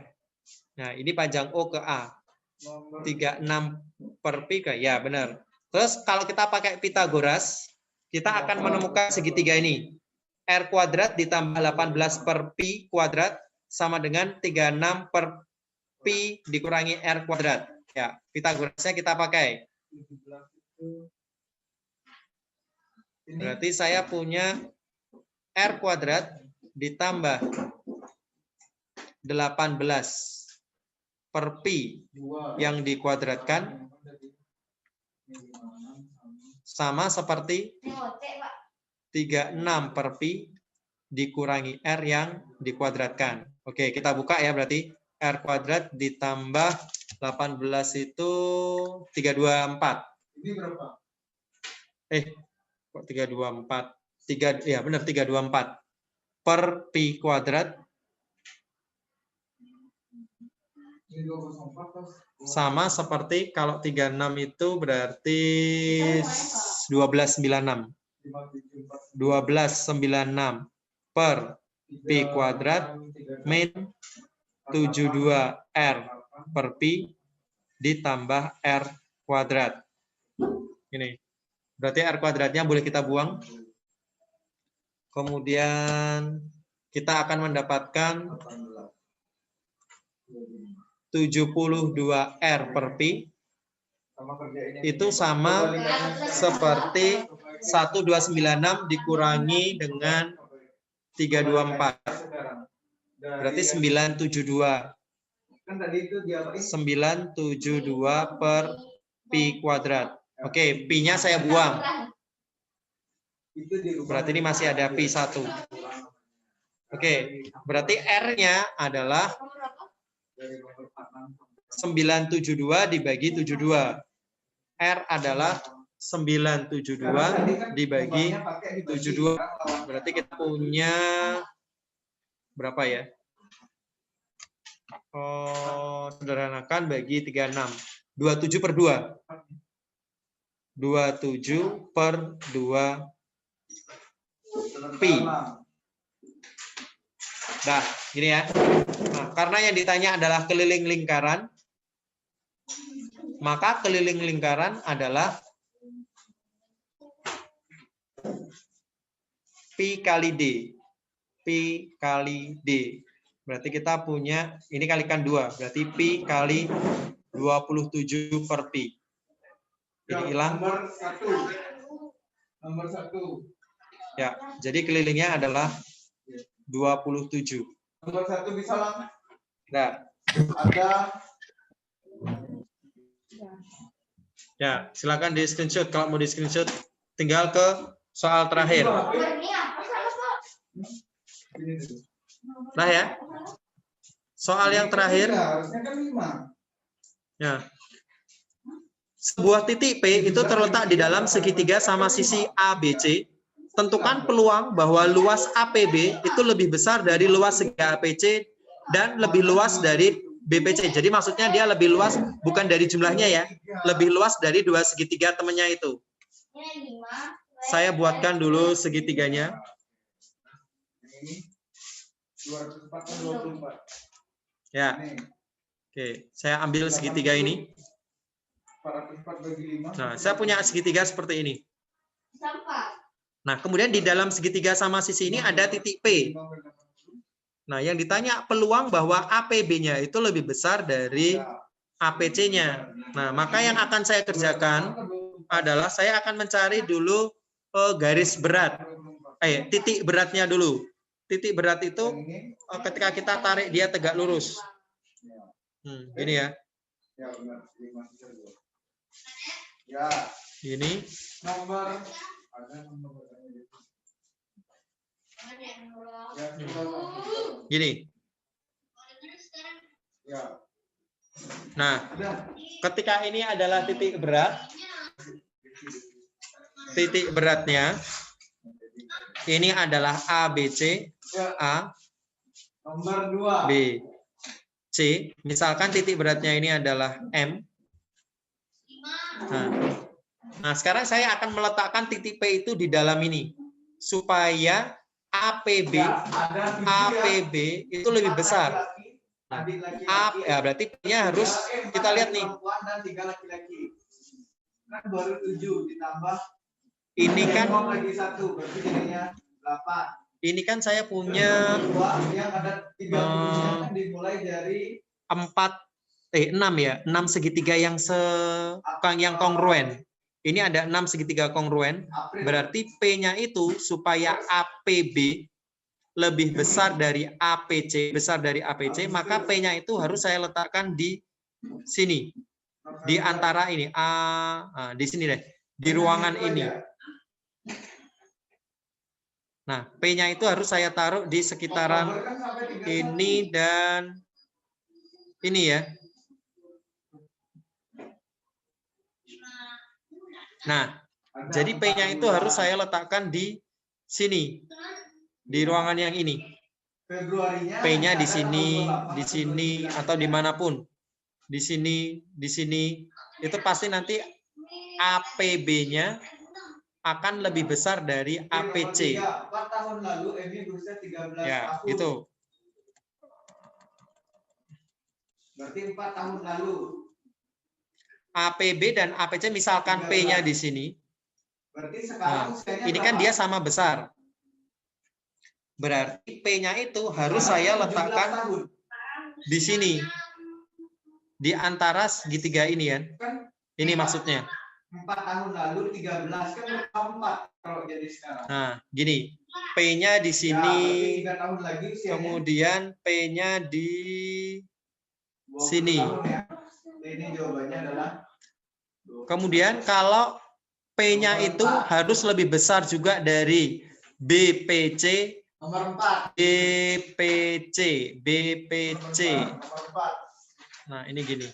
Nah, ini panjang O ke A. 36 per pi ke, ya benar. Terus kalau kita pakai Pitagoras, kita akan menemukan segitiga ini. R kuadrat ditambah 18 per pi kuadrat sama dengan 36 per pi dikurangi R kuadrat. Ya, Pitagorasnya kita pakai. Berarti saya punya R kuadrat ditambah 18 per pi yang dikuadratkan sama seperti 36 per pi dikurangi R yang dikuadratkan. Oke, kita buka ya berarti. R kuadrat ditambah 18 itu 324. Ini berapa? Kok 324? Ya benar 324 per pi kuadrat sama seperti kalau 36 itu berarti 1296. 1296 per pi kuadrat min 72R per pi ditambah R kuadrat. Ini. Berarti R kuadratnya boleh kita buang. Kemudian kita akan mendapatkan 72R per pi. Itu sama seperti 1296 dikurangi dengan 324. Berarti 972. 972 per pi kuadrat. Oke, pi-nya saya buang. Berarti ini masih ada pi 1. Oke, berarti R-nya adalah 972 dibagi 72. R adalah 972 dibagi 72. Berarti kita punya berapa ya? Sederhanakan bagi 36. 27 per 2. 27 per 2 pi. Nah, gini ya. Nah, karena yang ditanya adalah keliling lingkaran, maka keliling lingkaran adalah pi kali D. Pi kali D. Berarti kita punya, ini kalikan 2. Berarti pi kali 27 per pi. Ini hilang. Nomor 1. Ya, jadi kelilingnya adalah 27. Nomor 1 bisa lah. Nah. Ada. Ya, silakan di screenshot. Kalau mau di screenshot, tinggal ke soal terakhir. Nah ya, soal yang terakhir. Harusnya kan 5. Ya. Sebuah titik P itu terletak di dalam segitiga sama sisi ABC. Tentukan peluang bahwa luas APB itu lebih besar dari luas segi APC dan lebih luas dari BPC. Jadi maksudnya dia lebih luas bukan dari jumlahnya ya, lebih luas dari dua segitiga temannya itu. Saya buatkan dulu segitiganya. Ini 224. Ya. Oke, saya ambil segitiga ini. 404 bagi 5. Nah, saya punya segitiga seperti ini. Nah, kemudian di dalam segitiga sama sisi ini ada titik P. Nah, yang ditanya peluang bahwa APB-nya itu lebih besar dari APC-nya. Nah, maka yang akan saya kerjakan adalah saya akan mencari dulu garis berat. Titik beratnya dulu. Titik berat itu ketika kita tarik dia tegak lurus. Gini ya. Ya, benar. Ya. Ini. Nomor ada nomor. Gini. Ya. Nah, ketika ini adalah titik berat, titik beratnya ini adalah A, B, C, A, Nomor 2. B, C. Misalkan titik beratnya ini adalah M. Nah, sekarang saya akan meletakkan titik P itu di dalam ini supaya APB, APB itu lebih besar. Ya, berarti P-nya harus kita lihat nih. Dan 3 laki-laki. Kan baru 7 ditambah ini kan lagi 1 berarti jadinya 8. Ini kan saya punya yang ada 3 kan dimulai dari 6 ya, 6 segitiga yang kongruen. Ini ada 6 segitiga kongruen, berarti P-nya itu supaya APB lebih besar dari APC, maka P-nya itu harus saya letakkan di sini. Di antara ini, di sini deh, di ruangan ini. Nah, P-nya itu harus saya taruh di sekitaran ini dan ini ya. Nah, jadi P-nya itu harus saya letakkan di sini, di ruangan yang ini. P-nya di sini, atau dimanapun. Di sini, itu pasti nanti APB-nya akan lebih besar dari APC. 4 tahun lalu Emi berusia 13 ya, tahun. Gitu. Berarti 4 tahun lalu. APB dan APC misalkan P-nya di sini. Berarti sekarang ini kan dia sama besar. Berarti P-nya itu harus saya letakkan di sini. Di antara segitiga ini ya. Ini maksudnya. 4 tahun lalu 13 kan 4 kalau jadi sekarang. Nah, gini. P-nya di sini. Ya, 3 tahun lagi usianya. Kemudian P-nya di sini. Ya. Ini jawabannya adalah. Kemudian kalau P-nya itu harus lebih besar juga dari BPC. Nomor 4. BPC. Nomor 4. Nah, ini gini.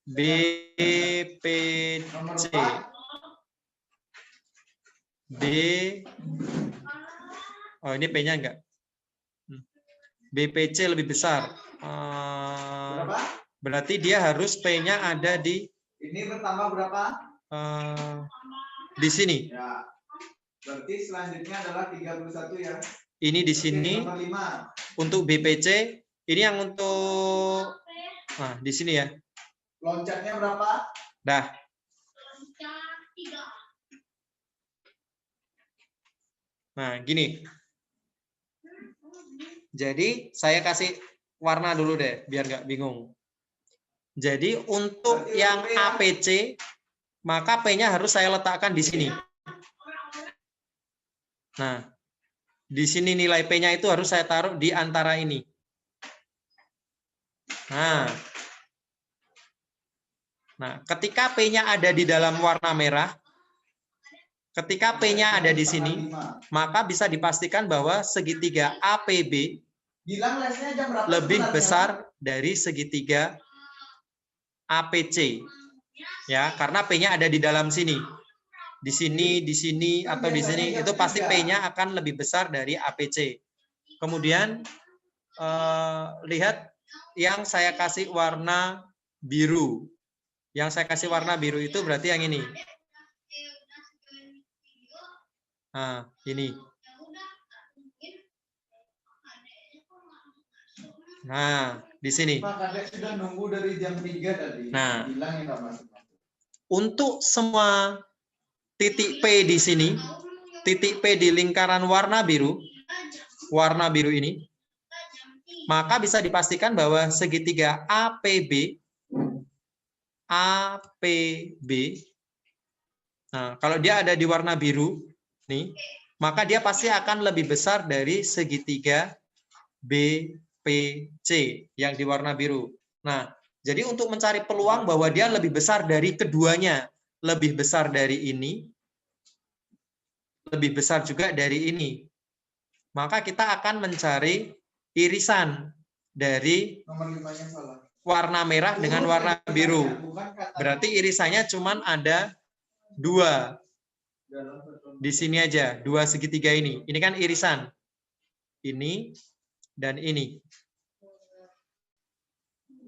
BPC. Oh, ini P-nya enggak. BPC lebih besar. Berapa? Berarti dia harus P-nya ada di. Ini bertambah berapa? Di sini. Ya. Berarti selanjutnya adalah 31 ya. Ini di sini. Nomor 5. Untuk BPC, ini yang untuk. Nah, di sini ya. Loncatnya berapa? Dah. Nah, gini. Jadi, saya kasih warna dulu deh, biar nggak bingung. Jadi, untuk yang APC, maka P-nya harus saya letakkan di sini. Nah, di sini nilai P-nya itu harus saya taruh di antara ini. Nah, ketika P-nya ada di dalam warna merah, ketika P-nya ada di sini, maka bisa dipastikan bahwa segitiga APB lebih besar dari segitiga APC. Ya, karena P-nya ada di dalam sini. Di sini, atau di sini, itu pasti P-nya akan lebih besar dari APC. Kemudian, lihat yang saya kasih warna biru. Yang saya kasih warna biru itu berarti yang ini. Nah, ini. Nah, di sini. Pak Kadek sudah nunggu dari jam 3 tadi. Nah, bilang ya, Pak. untuk semua titik P di sini, titik P di lingkaran warna biru ini, maka bisa dipastikan bahwa segitiga APB, nah, kalau dia ada di warna biru, nih, maka dia pasti akan lebih besar dari segitiga BPC yang di warna biru. Nah, jadi untuk mencari peluang bahwa dia lebih besar dari keduanya, lebih besar dari ini, lebih besar juga dari ini. Maka kita akan mencari irisan dari Nomor 5-nya salah. warna merah dengan warna biru. Berarti irisannya cuma ada 2. Di sini aja, 2 segitiga ini. Ini kan irisan. Ini dan ini.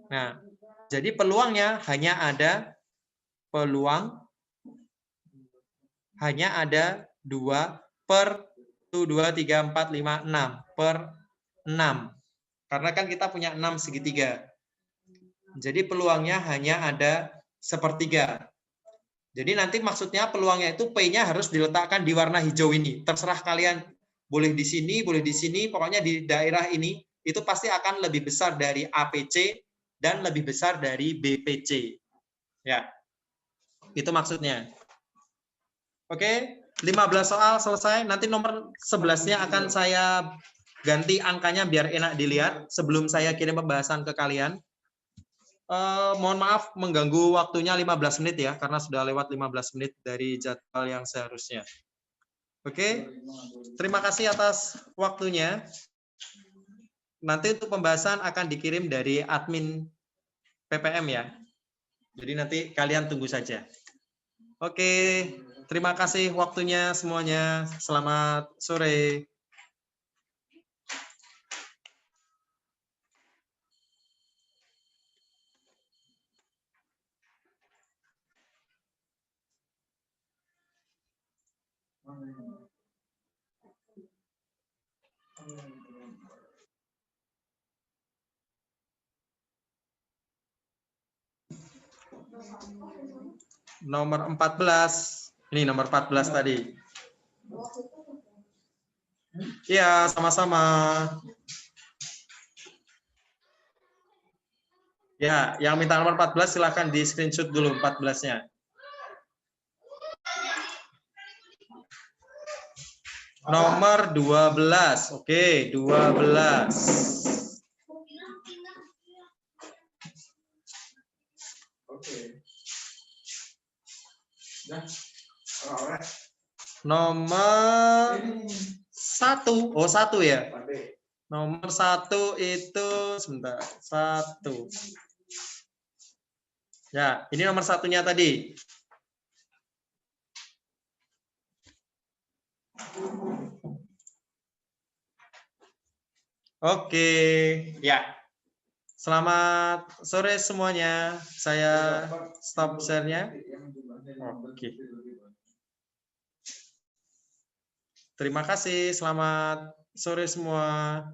Nah, jadi peluangnya hanya ada 2 per 1, 2, 3, 4, 5, 6 per 6. Karena kan kita punya 6 segitiga. Jadi peluangnya hanya ada 1/3. Jadi nanti maksudnya peluangnya itu P-nya harus diletakkan di warna hijau ini. Terserah kalian, boleh di sini, pokoknya di daerah ini itu pasti akan lebih besar dari APC dan lebih besar dari BPC. Ya. Itu maksudnya. Oke, 15 soal selesai. Nanti nomor 11-nya akan saya ganti angkanya biar enak dilihat sebelum saya kirim pembahasan ke kalian. Mohon maaf mengganggu waktunya 15 menit ya, karena sudah lewat 15 menit dari jadwal yang seharusnya. Oke, terima kasih atas waktunya. Nanti untuk pembahasan akan dikirim dari admin PPM ya. Jadi nanti kalian tunggu saja. Oke, terima kasih waktunya semuanya. Selamat sore. Nomor 14. Ini nomor 14 tadi. Iya, sama-sama. Ya, yang minta nomor 14 silahkan di screenshot dulu 14-nya. Nomor 12. Oke, 12. Nomor 1. Oh, 1 ya. Nomor 1 itu sebentar. 1. Ya, ini nomor 1-nya tadi. Oke, ya. Selamat sore semuanya. Saya stop share-nya. Oke. Terima kasih. Selamat sore semua.